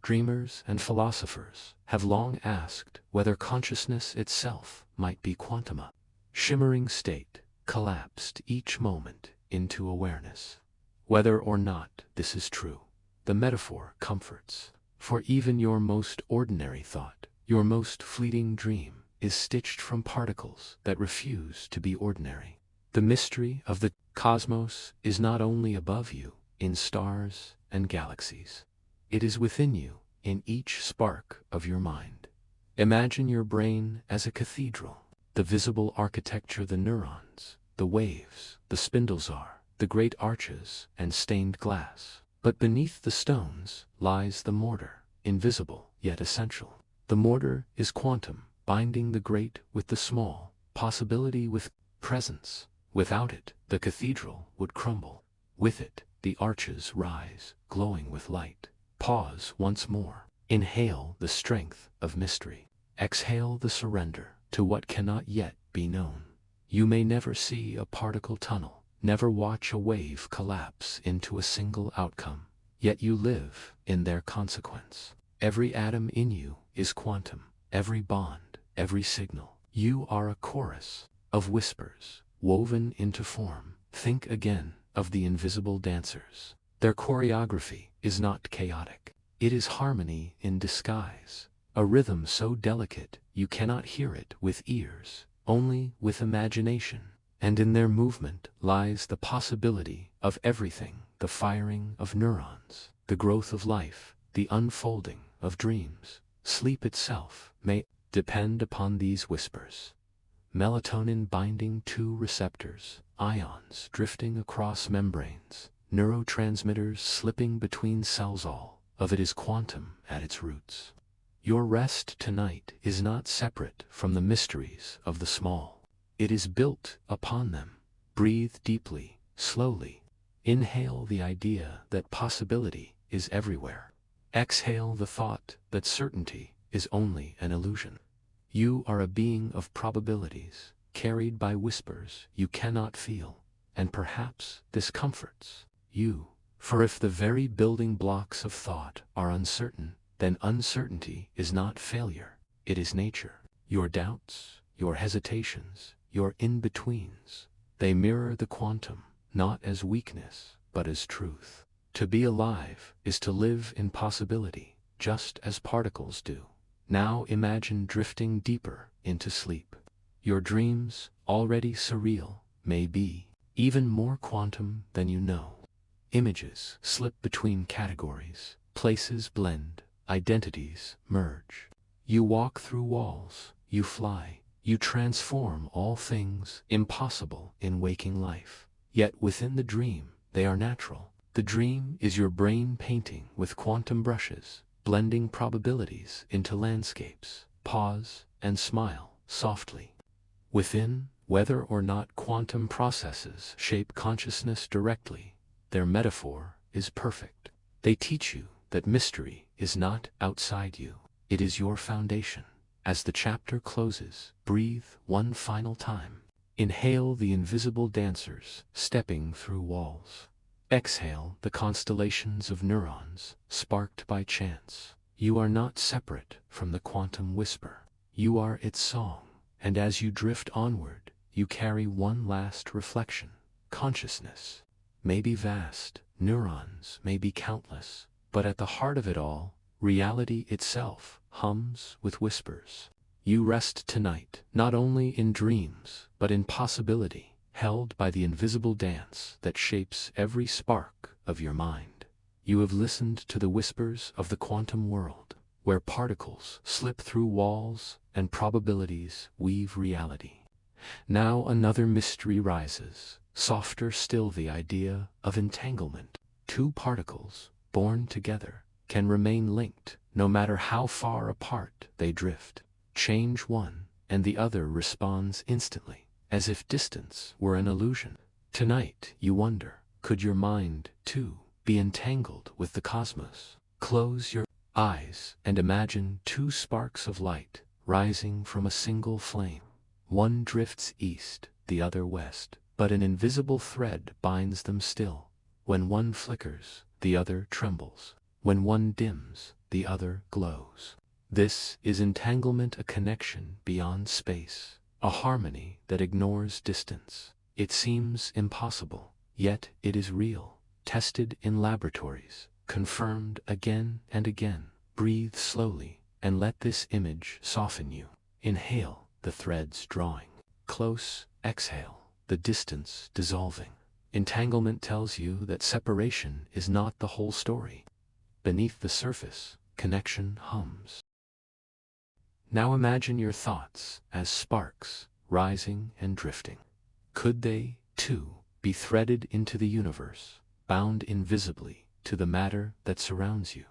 Dreamers and philosophers have long asked whether consciousness itself might be quantum, a shimmering state, collapsed each moment into awareness. Whether or not this is true, the metaphor comforts, for even your most ordinary thought, your most fleeting dream, is stitched from particles that refuse to be ordinary. The mystery of the cosmos is not only above you, in stars and galaxies. It is within you, in each spark of your mind. Imagine your brain as a cathedral. The visible architecture, the neurons, the waves, the spindles are, the great arches and stained glass. But beneath the stones lies the mortar, invisible yet essential. The mortar is quantum, binding the great with the small, possibility with presence. Without it, the cathedral would crumble. With it, the arches rise, glowing with light. Pause once more. Inhale the strength of mystery. Exhale the surrender to what cannot yet be known. You may never see a particle tunnel, never watch a wave collapse into a single outcome. yet you live in their consequence. Every atom in you is quantum, every bond, every signal. You are a chorus of whispers, woven into form. Think again of the invisible dancers. Their choreography is not chaotic. It is harmony in disguise, a rhythm so delicate you cannot hear it with ears, only with imagination. And in their movement lies the possibility of everything: the firing of neurons, the growth of life, the unfolding of dreams. Sleep itself may depend upon these whispers. Melatonin binding to receptors, ions drifting across membranes, neurotransmitters slipping between cells, all of it is quantum at its roots. Your rest tonight is not separate from the mysteries of the small. It is built upon them. Breathe deeply, slowly. Inhale the idea that possibility is everywhere. Exhale the thought that certainty is only an illusion. You are a being of probabilities, carried by whispers you cannot feel, and perhaps this comforts you. For if the very building blocks of thought are uncertain, then uncertainty is not failure, it is nature. Your doubts, your hesitations, your in-betweens, they mirror the quantum, not as weakness, but as truth. To be alive is to live in possibility, just as particles do. Now imagine drifting deeper into sleep. Your dreams, already surreal, may be even more quantum than you know. Images slip between categories, places blend, identities merge. You walk through walls, you fly, you transform all things impossible in waking life. Yet within the dream, they are natural. The dream is your brain painting with quantum brushes, blending probabilities into landscapes. Pause and smile softly. Within, whether or not quantum processes shape consciousness directly, their metaphor is perfect. They teach you that mystery is not outside you, it is your foundation. As the chapter closes, breathe one final time. Inhale the invisible dancers stepping through walls. Exhale the constellations of neurons sparked by chance. You are not separate from the quantum whisper. You are its song, and as you drift onward, you carry one last reflection. Consciousness may be vast, neurons may be countless, but at the heart of it all, reality itself hums with whispers. You rest tonight, not only in dreams, but in possibility, held by the invisible dance that shapes every spark of your mind. You have listened to the whispers of the quantum world, where particles slip through walls and probabilities weave reality. Now another mystery rises, softer still: the idea of entanglement. Two particles, born together, can remain linked, no matter how far apart they drift. Change one, and the other responds instantly, as if distance were an illusion. Tonight, you wonder, could your mind, too, be entangled with the cosmos? Close your eyes and imagine two sparks of light rising from a single flame. One drifts east, the other west, but an invisible thread binds them still. When one flickers, the other trembles. When one dims, the other glows. This is entanglement, a connection beyond space, a harmony that ignores distance. It seems impossible, yet it is real, tested in laboratories, confirmed again and again. Breathe slowly, and let this image soften you. Inhale, the threads drawing close. Exhale, the distance dissolving. Entanglement tells you that separation is not the whole story. Beneath the surface, connection hums. Now imagine your thoughts as sparks, rising and drifting. Could they, too, be threaded into the universe, bound invisibly to the matter that surrounds you?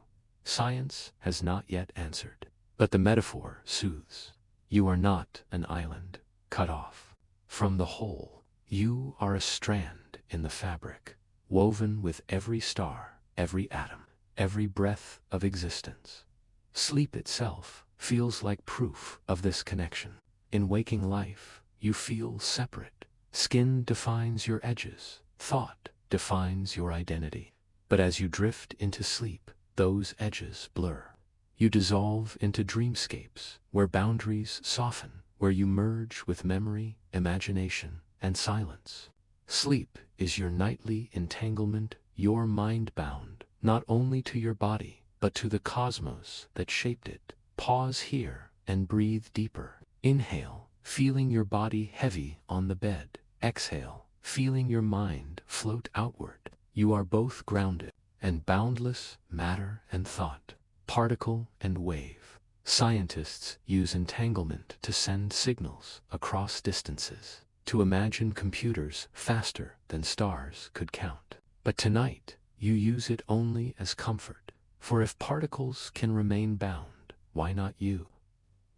Science has not yet answered, but the metaphor soothes. You are not an island, cut off from the whole. You are a strand in the fabric, woven with every star, every atom, every breath of existence. Sleep itself feels like proof of this connection. In waking life, you feel separate. Skin defines your edges, thought defines your identity. But as you drift into sleep, those edges blur. You dissolve into dreamscapes, where boundaries soften, where you merge with memory, imagination, and silence. Sleep is your nightly entanglement, your mind bound, not only to your body, but to the cosmos that shaped it. Pause here and breathe deeper. Inhale, feeling your body heavy on the bed. Exhale, feeling your mind float outward. You are both grounded and boundless, matter and thought, particle and wave. Scientists use entanglement to send signals across distances, to imagine computers faster than stars could count. But tonight, you use it only as comfort. For if particles can remain bound, why not you?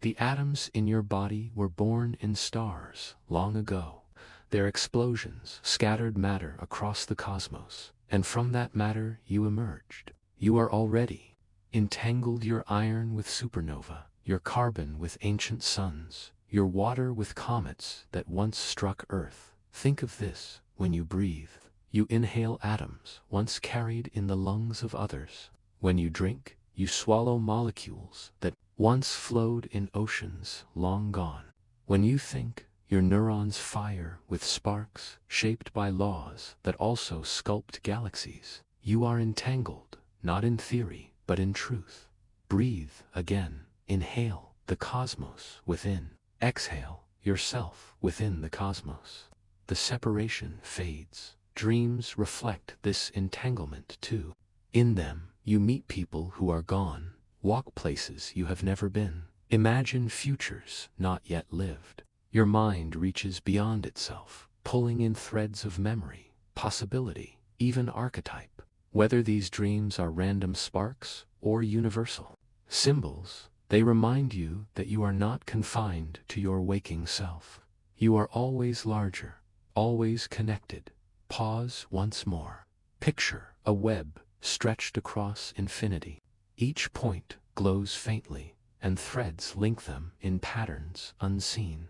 The atoms in your body were born in stars long ago. Their explosions scattered matter across the cosmos, and from that matter you emerged. You are already entangled, your iron with supernova, your carbon with ancient suns, your water with comets that once struck Earth. Think of this: when you breathe, you inhale atoms once carried in the lungs of others. When you drink, you swallow molecules that once flowed in oceans long gone. When you think, your neurons fire with sparks shaped by laws that also sculpt galaxies. You are entangled, not in theory, but in truth. Breathe again. Inhale the cosmos within. Exhale yourself within the cosmos. The separation fades. Dreams reflect this entanglement too. In them, you meet people who are gone, walk places you have never been, imagine futures not yet lived. Your mind reaches beyond itself, pulling in threads of memory, possibility, even archetype. Whether these dreams are random sparks or universal symbols, they remind you that you are not confined to your waking self. You are always larger, always connected. Pause once more. Picture a web stretched across infinity. Each point glows faintly, and threads link them in patterns unseen.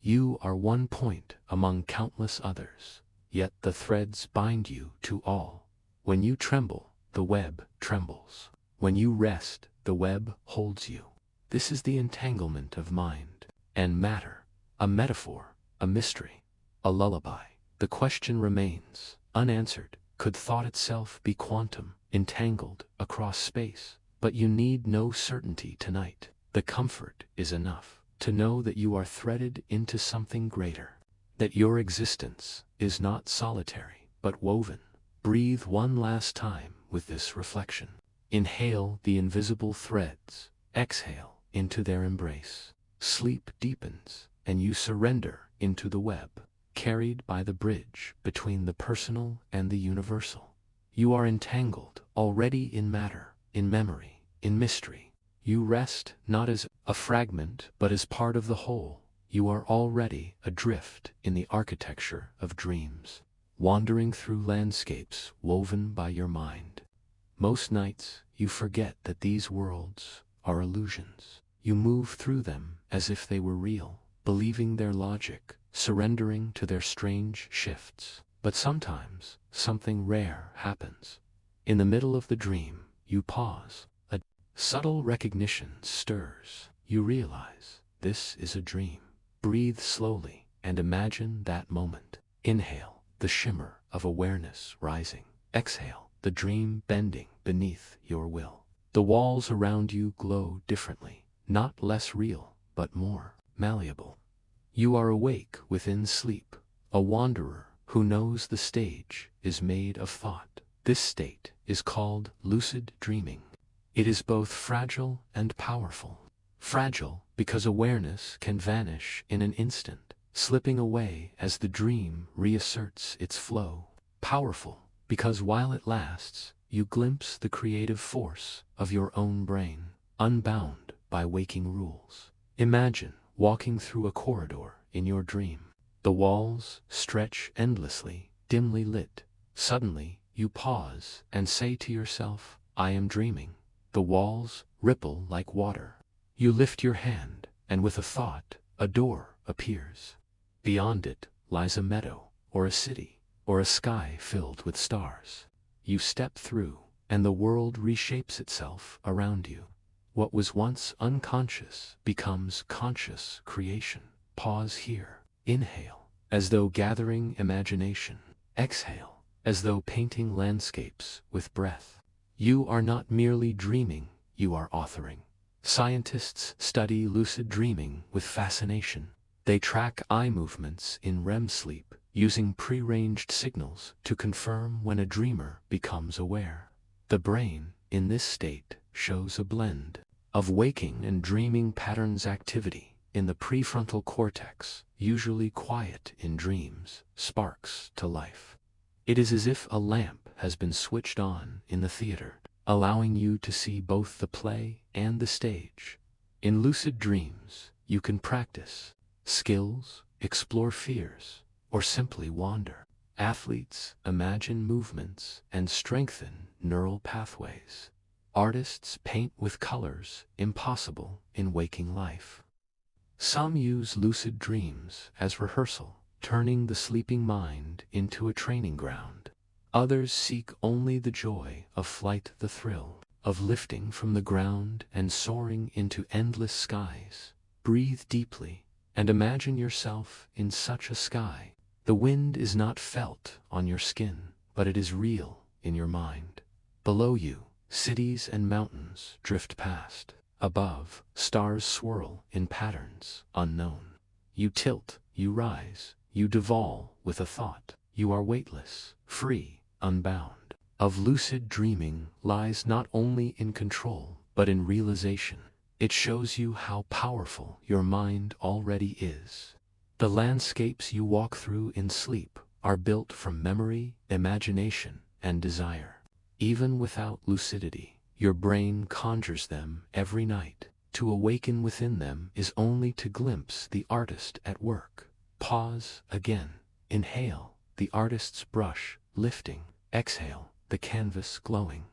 You are one point among countless others, yet the threads bind you to all. When you tremble, the web trembles. When you rest, the web holds you. This is the entanglement of mind and matter, a metaphor, a mystery, a lullaby. The question remains unanswered: could thought itself be quantum, entangled across space? But you need no certainty tonight. The comfort is enough to know that you are threaded into something greater, that your existence is not solitary, but woven. Breathe one last time with this reflection. Inhale the invisible threads, exhale into their embrace. Sleep deepens, and you surrender into the web, carried by the bridge between the personal and the universal. You are entangled already in matter, in memory, in mystery. You rest not as a fragment, but as part of the whole. You are already adrift in the architecture of dreams, wandering through landscapes woven by your mind. Most nights, you forget that these worlds are illusions. You move through them as if they were real, believing their logic, surrendering to their strange shifts. But sometimes, something rare happens. In the middle of the dream, you pause. A subtle recognition stirs. You realize, this is a dream. Breathe slowly and imagine that moment. Inhale, the shimmer of awareness rising. Exhale, the dream bending beneath your will. The walls around you glow differently, not less real, but more malleable. You are awake within sleep, a wanderer who knows the stage is made of thought. This state is called lucid dreaming. It is both fragile and powerful. Fragile because awareness can vanish in an instant, slipping away as the dream reasserts its flow. Powerful because while it lasts, you glimpse the creative force of your own brain, unbound by waking rules. Imagine walking through a corridor in your dream. The walls stretch endlessly, dimly lit. Suddenly, you pause and say to yourself, I am dreaming. The walls ripple like water. You lift your hand, and with a thought, a door appears. Beyond it lies a meadow, or a city, or a sky filled with stars. you step through, and the world reshapes itself around you. What was once unconscious becomes conscious creation. Pause here. Inhale, as though gathering imagination. Exhale, as though painting landscapes with breath. You are not merely dreaming, you are authoring. Scientists study lucid dreaming with fascination. They track eye movements in REM sleep, using prearranged signals to confirm when a dreamer becomes aware. The brain, in this state, shows a blend of waking and dreaming patterns. Activity in the prefrontal cortex, usually quiet in dreams, sparks to life. It is as if a lamp has been switched on in the theater, allowing you to see both the play and the stage. In lucid dreams, you can practice skills, explore fears, or simply wander. Athletes imagine movements and strengthen neural pathways. Artists paint with colors impossible in waking life. Some use lucid dreams as rehearsal, turning the sleeping mind into a training ground. Others seek only the joy of flight, the thrill of lifting from the ground and soaring into endless skies. Breathe deeply and imagine yourself in such a sky. The wind is not felt on your skin, but it is real in your mind. Below you, cities and mountains drift past. Above, stars swirl in patterns unknown. You tilt, you rise, you devolve with a thought. You are weightless, free, unbound. Of lucid dreaming lies not only in control, but in realization. It shows you how powerful your mind already is. The landscapes you walk through in sleep are built from memory, imagination, and desire. Even without lucidity, your brain conjures them every night. To awaken within them is only to glimpse the artist at work. Pause again. Inhale, the artist's brush lifting. Exhale, the canvas glowing.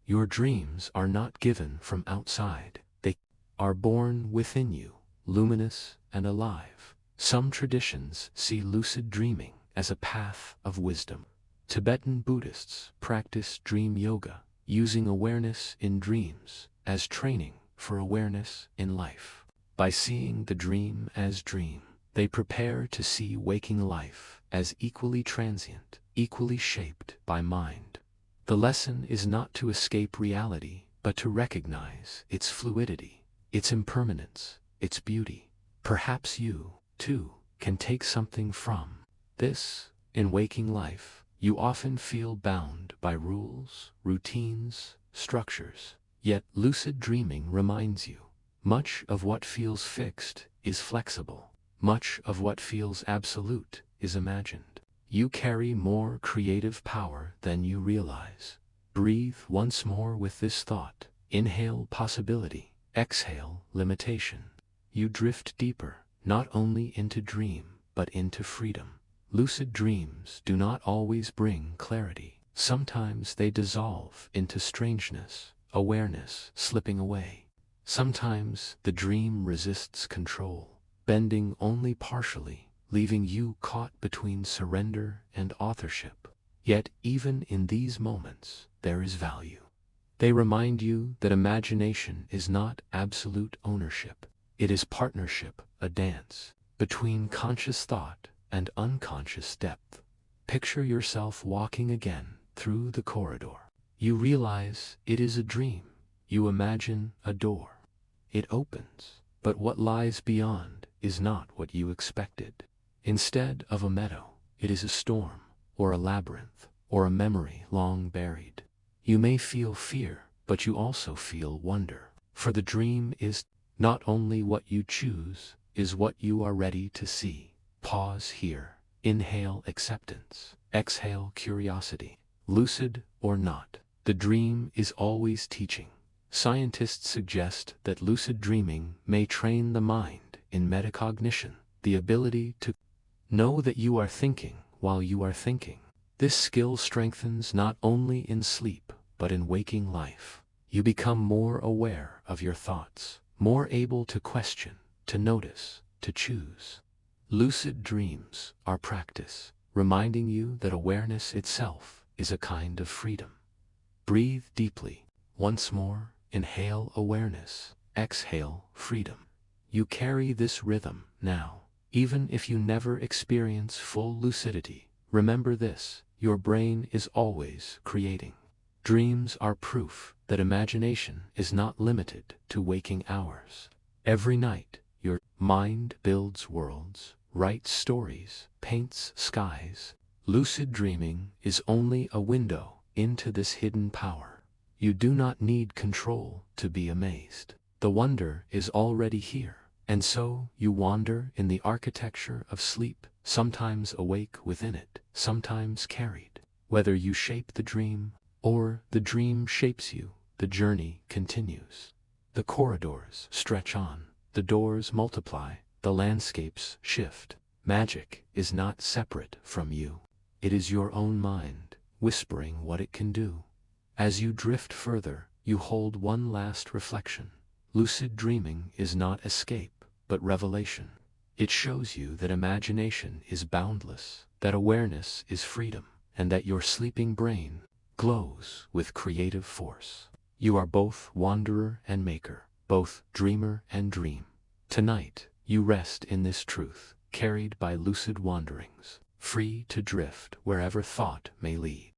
Your dreams are not given from outside. They are born within you, luminous and alive. Some traditions see lucid dreaming as a path of wisdom. Tibetan Buddhists practice dream yoga, using awareness in dreams as training for awareness in life. By seeing the dream as dream, they prepare to see waking life as equally transient, equally shaped by mind. The lesson is not to escape reality, but to recognize its fluidity, its impermanence, its beauty. Perhaps you, too, can take something from this. In waking life, you often feel bound by rules, routines, structures. Yet lucid dreaming reminds you, much of what feels fixed is flexible. Much of what feels absolute is imagined. You carry more creative power than you realize. Breathe once more with this thought. Inhale possibility, exhale limitation. You drift deeper, not only into dream, but into freedom. Lucid dreams do not always bring clarity. Sometimes they dissolve into strangeness, awareness slipping away. Sometimes the dream resists control, bending only partially, leaving you caught between surrender and authorship. Yet even in these moments, there is value. They remind you that imagination is not absolute ownership. It is partnership, a dance between conscious thought and unconscious depth. Picture yourself walking again through the corridor. You realize it is a dream. You imagine a door. It opens, but what lies beyond is not what you expected. Instead of a meadow, it is a storm, or a labyrinth, or a memory long buried. You may feel fear, but you also feel wonder. For the dream is not only what you choose, is what you are ready to see. Pause here. Inhale acceptance. Exhale curiosity. Lucid or not, the dream is always teaching. Scientists suggest that lucid dreaming may train the mind in metacognition, the ability to know that you are thinking while you are thinking. This skill strengthens not only in sleep, but in waking life. You become more aware of your thoughts, more able to question, to notice, to choose. Lucid dreams are practice, reminding you that awareness itself is a kind of freedom. Breathe deeply. Once more, inhale awareness, exhale freedom. You carry this rhythm now. Even if you never experience full lucidity, remember this: your brain is always creating. Dreams are proof that imagination is not limited to waking hours. Every night, your mind builds worlds, writes stories, paints skies. Lucid dreaming is only a window into this hidden power. You do not need control to be amazed. The wonder is already here. And so you wander in the architecture of sleep, sometimes awake within it, sometimes carried. Whether you shape the dream or the dream shapes you, the journey continues. The corridors stretch on, the doors multiply, the landscapes shift. Magic is not separate from you. It is your own mind, whispering what it can do. As you drift further, you hold one last reflection. Lucid dreaming is not escape, but revelation. It shows you that imagination is boundless, that awareness is freedom, and that your sleeping brain glows with creative force. You are both wanderer and maker, both dreamer and dream. Tonight, you rest in this truth, carried by lucid wanderings, free to drift wherever thought may lead.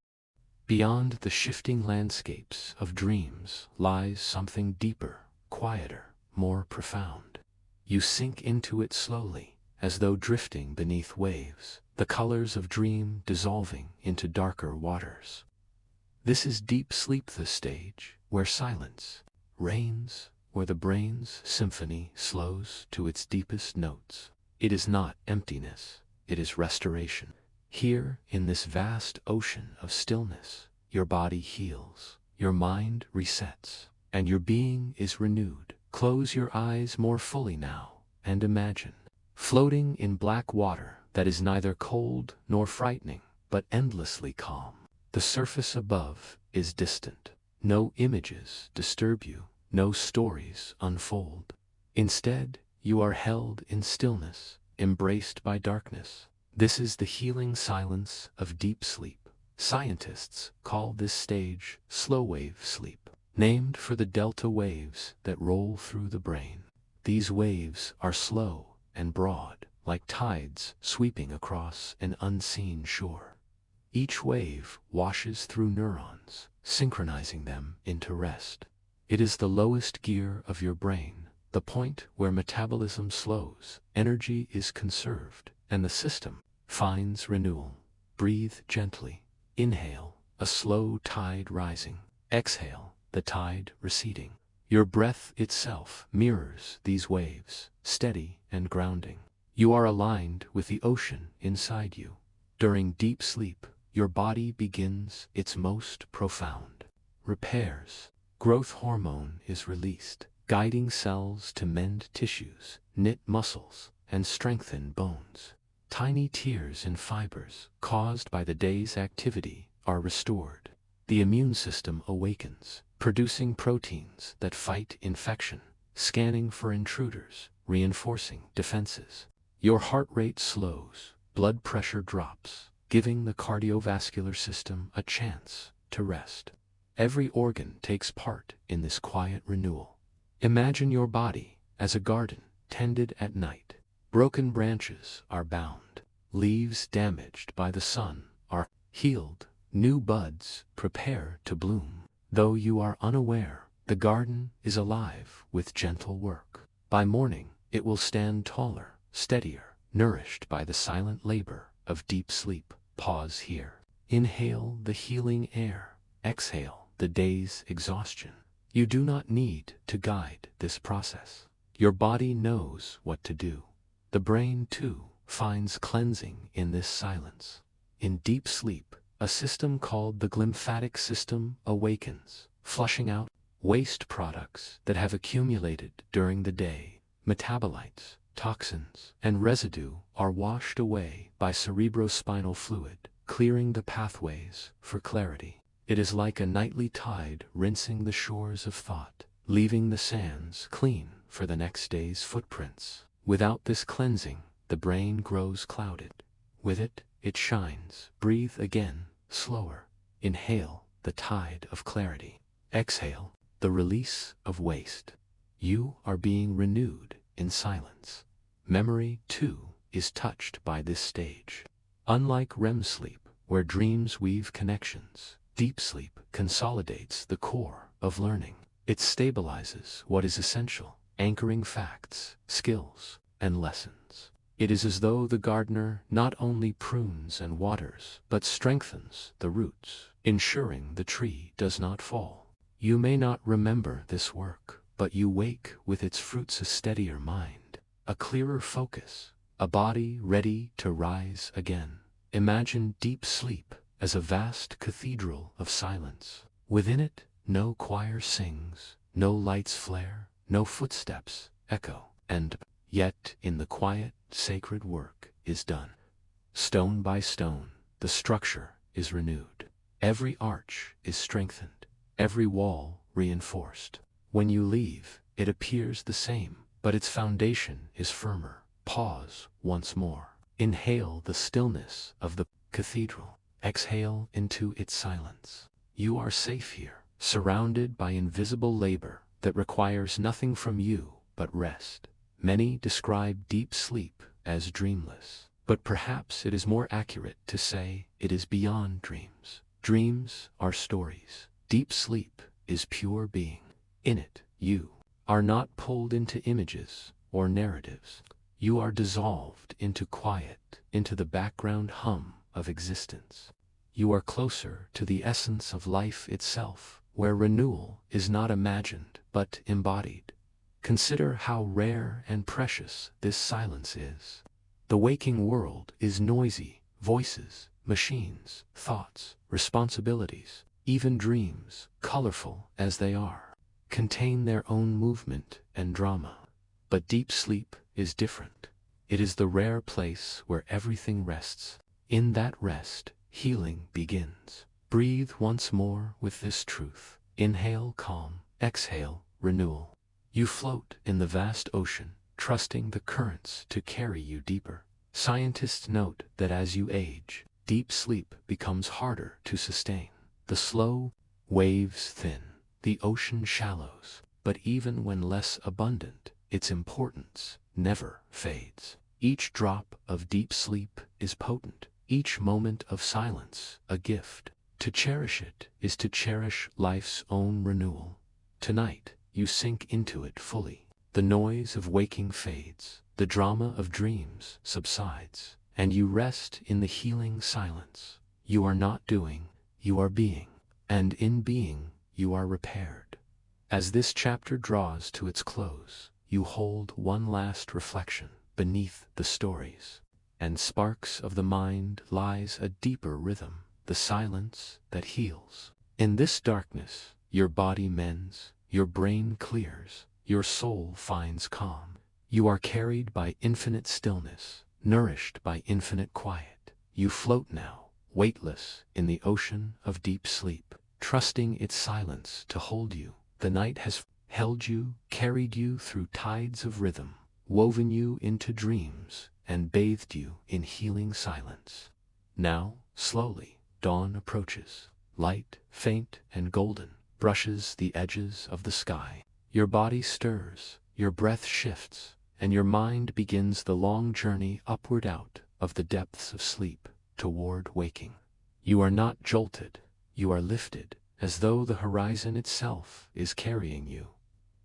Beyond the shifting landscapes of dreams lies something deeper, quieter, more profound. You sink into it slowly, as though drifting beneath waves, the colors of dream dissolving into darker waters. This is deep sleep, the stage where silence reigns, where the brain's symphony slows to its deepest notes. It is not emptiness, it is restoration. Here, in this vast ocean of stillness, your body heals, your mind resets, and your being is renewed. Close your eyes more fully now, and imagine, floating in black water that is neither cold nor frightening, but endlessly calm. The surface above is distant. No images disturb you, no stories unfold. Instead, you are held in stillness, embraced by darkness. This is the healing silence of deep sleep. Scientists call this stage slow-wave sleep, named for the delta waves that roll through the brain. These waves are slow and broad, like tides sweeping across an unseen shore. Each wave washes through neurons, synchronizing them into rest. It is the lowest gear of your brain, the point where metabolism slows, energy is conserved, and the system finds renewal. Breathe gently. Inhale, a slow tide rising. Exhale, the tide receding. Your breath itself mirrors these waves, steady and grounding. You are aligned with the ocean inside you. During deep sleep, your body begins its most profound repairs. Growth hormone is released, guiding cells to mend tissues, knit muscles, and strengthen bones. Tiny tears in fibers caused by the day's activity are restored. The immune system awakens, producing proteins that fight infection, scanning for intruders, reinforcing defenses. Your heart rate slows, blood pressure drops, giving the cardiovascular system a chance to rest. Every organ takes part in this quiet renewal. Imagine your body as a garden tended at night. Broken branches are bound, leaves damaged by the sun are healed, new buds prepare to bloom. Though you are unaware, the garden is alive with gentle work. By morning, it will stand taller, steadier, nourished by the silent labor of deep sleep. Pause here. Inhale the healing air. Exhale the day's exhaustion. You do not need to guide this process. Your body knows what to do. The brain, too, finds cleansing in this silence. In deep sleep, a system called the glymphatic system awakens, flushing out waste products that have accumulated during the day. Metabolites, toxins, and residue are washed away by cerebrospinal fluid, clearing the pathways for clarity. It is like a nightly tide rinsing the shores of thought, leaving the sands clean for the next day's footprints. Without this cleansing, the brain grows clouded. With it, it shines. Breathe again, slower. Inhale, the tide of clarity. Exhale, the release of waste. You are being renewed in silence. Memory, too, is touched by this stage. Unlike REM sleep, where dreams weave connections, deep sleep consolidates the core of learning. It stabilizes what is essential, anchoring facts, skills, and lessons. It is as though the gardener not only prunes and waters, but strengthens the roots, ensuring the tree does not fall. You may not remember this work, but you wake with its fruits: a steadier mind, a clearer focus, a body ready to rise again. Imagine deep sleep as a vast cathedral of silence. Within it, no choir sings, no lights flare, no footsteps echo, and yet in the quiet, sacred work is done. Stone by stone, the structure is renewed. Every arch is strengthened, every wall reinforced. When you leave, it appears the same, but its foundation is firmer. Pause once more. Inhale the stillness of the cathedral. Exhale into its silence. You are safe here, surrounded by invisible labor that requires nothing from you but rest. Many describe deep sleep as dreamless, but perhaps it is more accurate to say it is beyond dreams. Dreams are stories. Deep sleep is pure being. In it, you are not pulled into images or narratives. You are dissolved into quiet, into the background hum of existence. You are closer to the essence of life itself, where renewal is not imagined but embodied. Consider how rare and precious this silence is. The waking world is noisy: voices, machines, thoughts, responsibilities. Even dreams, colorful as they are, contain their own movement and drama. But deep sleep is different. It is the rare place where everything rests. In that rest, healing begins. Breathe once more with this truth. Inhale calm, exhale renewal. You float in the vast ocean, trusting the currents to carry you deeper. Scientists note that as you age, deep sleep becomes harder to sustain. The slow waves thin, the ocean shallows, but even when less abundant, its importance never fades. Each drop of deep sleep is potent, each moment of silence a gift. To cherish it is to cherish life's own renewal. Tonight, you sink into it fully. The noise of waking fades, the drama of dreams subsides, and you rest in the healing silence. You are not doing, you are being, and in being, you are repaired. As this chapter draws to its close, you hold one last reflection. Beneath the stories and sparks of the mind lies a deeper rhythm, the silence that heals. In this darkness, your body mends, your brain clears, your soul finds calm. You are carried by infinite stillness, nourished by infinite quiet. You float now, weightless in the ocean of deep sleep, trusting its silence to hold you. The night has held you, carried you through tides of rhythm, woven you into dreams, and bathed you in healing silence. Now, slowly, dawn approaches. Light, faint and golden, brushes the edges of the sky. Your body stirs, your breath shifts, and your mind begins the long journey upward out of the depths of sleep toward waking. You are not jolted, you are lifted, as though the horizon itself is carrying you.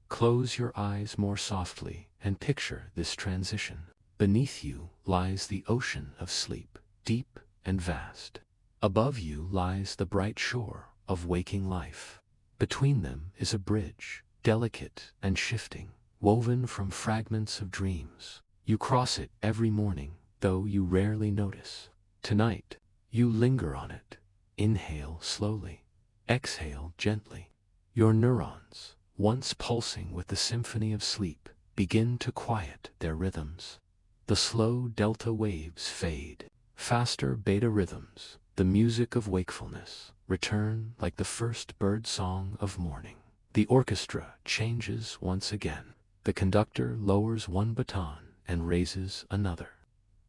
Close your eyes more softly and picture this transition. Beneath you lies the ocean of sleep, deep and vast. Above you lies the bright shore of waking life. Between them is a bridge, delicate and shifting, woven from fragments of dreams. You cross it every morning, though you rarely notice. Tonight, you linger on it. Inhale slowly, exhale gently. Your neurons, once pulsing with the symphony of sleep, begin to quiet their rhythms. The slow delta waves fade. Faster beta rhythms, the music of wakefulness, return like the first bird song of morning. The orchestra changes once again. The conductor lowers one baton and raises another.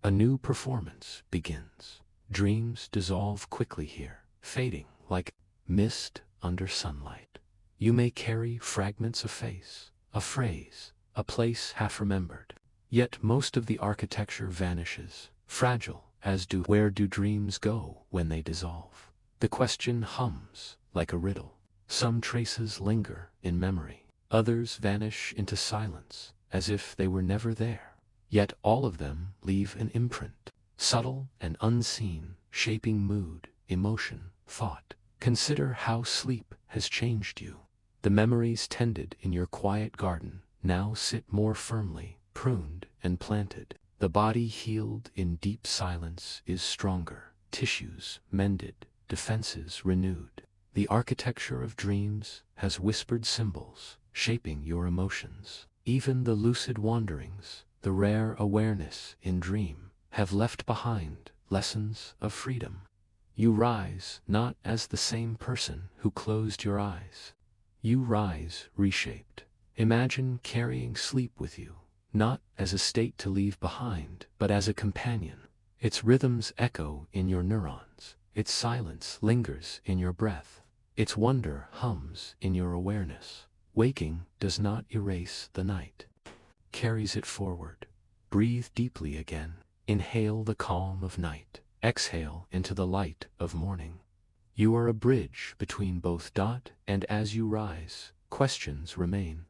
A new performance begins. Dreams dissolve quickly here, fading like mist under sunlight. You may carry fragments of face, a phrase, a place half remembered. Yet most of the architecture vanishes, fragile, as do where do dreams go when they dissolve. The question hums like a riddle. Some traces linger in memory, others vanish into silence, as if they were never there. Yet all of them leave an imprint, subtle and unseen, shaping mood, emotion, thought. Consider how sleep has changed you. The memories tended in your quiet garden now sit more firmly, pruned and planted. The body healed in deep silence is stronger, tissues mended, defenses renewed. The architecture of dreams has whispered symbols, shaping your emotions. Even the lucid wanderings, the rare awareness in dream, have left behind lessons of freedom. You rise not as the same person who closed your eyes. You rise reshaped. Imagine carrying sleep with you, not as a state to leave behind, but as a companion. Its rhythms echo in your neurons. Its silence lingers in your breath. Its wonder hums in your awareness. Waking does not erase the night, carries it forward. Breathe deeply again. Inhale the calm of night. Exhale into the light of morning. You are a bridge between both. And as you rise, questions remain.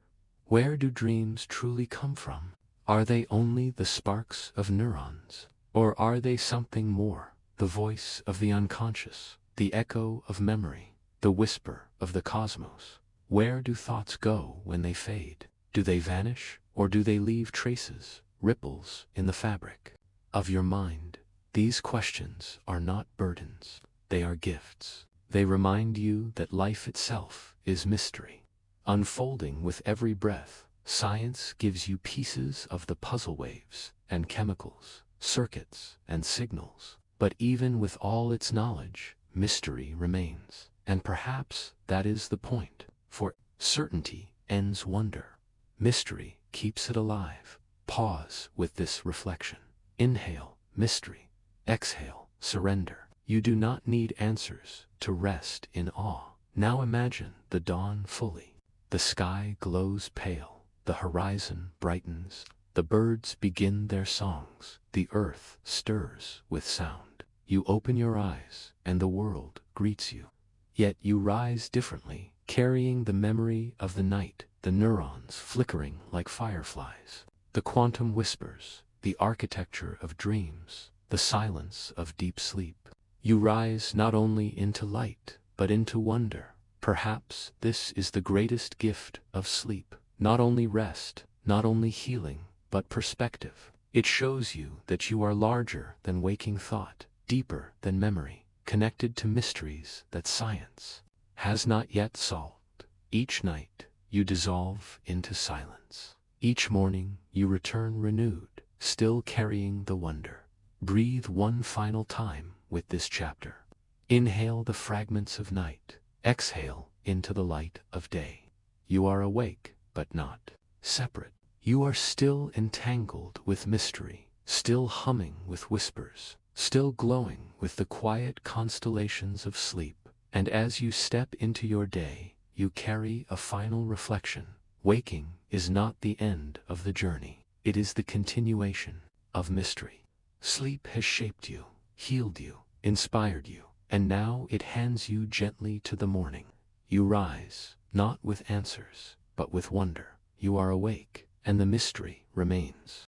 Where do dreams truly come from? Are they only the sparks of neurons? Or are they something more? The voice of the unconscious, the echo of memory, the whisper of the cosmos. Where do thoughts go when they fade? Do they vanish, or do they leave traces, ripples in the fabric of your mind? These questions are not burdens, they are gifts. They remind you that life itself is mystery, unfolding with every breath. Science gives you pieces of the puzzle, waves and chemicals, circuits and signals. But even with all its knowledge, mystery remains. And perhaps that is the point, for certainty ends wonder. Mystery keeps it alive. Pause with this reflection. Inhale, mystery. Exhale, surrender. You do not need answers to rest in awe. Now imagine the dawn fully. The sky glows pale, the horizon brightens, the birds begin their songs, the earth stirs with sound. You open your eyes, and the world greets you. Yet you rise differently, carrying the memory of the night, the neurons flickering like fireflies, the quantum whispers, the architecture of dreams, the silence of deep sleep. You rise not only into light, but into wonder. Perhaps this is the greatest gift of sleep. Not only rest, not only healing, but perspective. It shows you that you are larger than waking thought, deeper than memory, connected to mysteries that science has not yet solved. Each night, you dissolve into silence. Each morning, you return renewed, still carrying the wonder. Breathe one final time with this chapter. Inhale the fragments of night. Exhale into the light of day. You are awake, but not separate. You are still entangled with mystery, still humming with whispers, still glowing with the quiet constellations of sleep. And as you step into your day, you carry a final reflection. Waking is not the end of the journey. It is the continuation of mystery. Sleep has shaped you, healed you, inspired you, and now it hands you gently to the morning. You rise, not with answers, but with wonder. You are awake, and the mystery remains.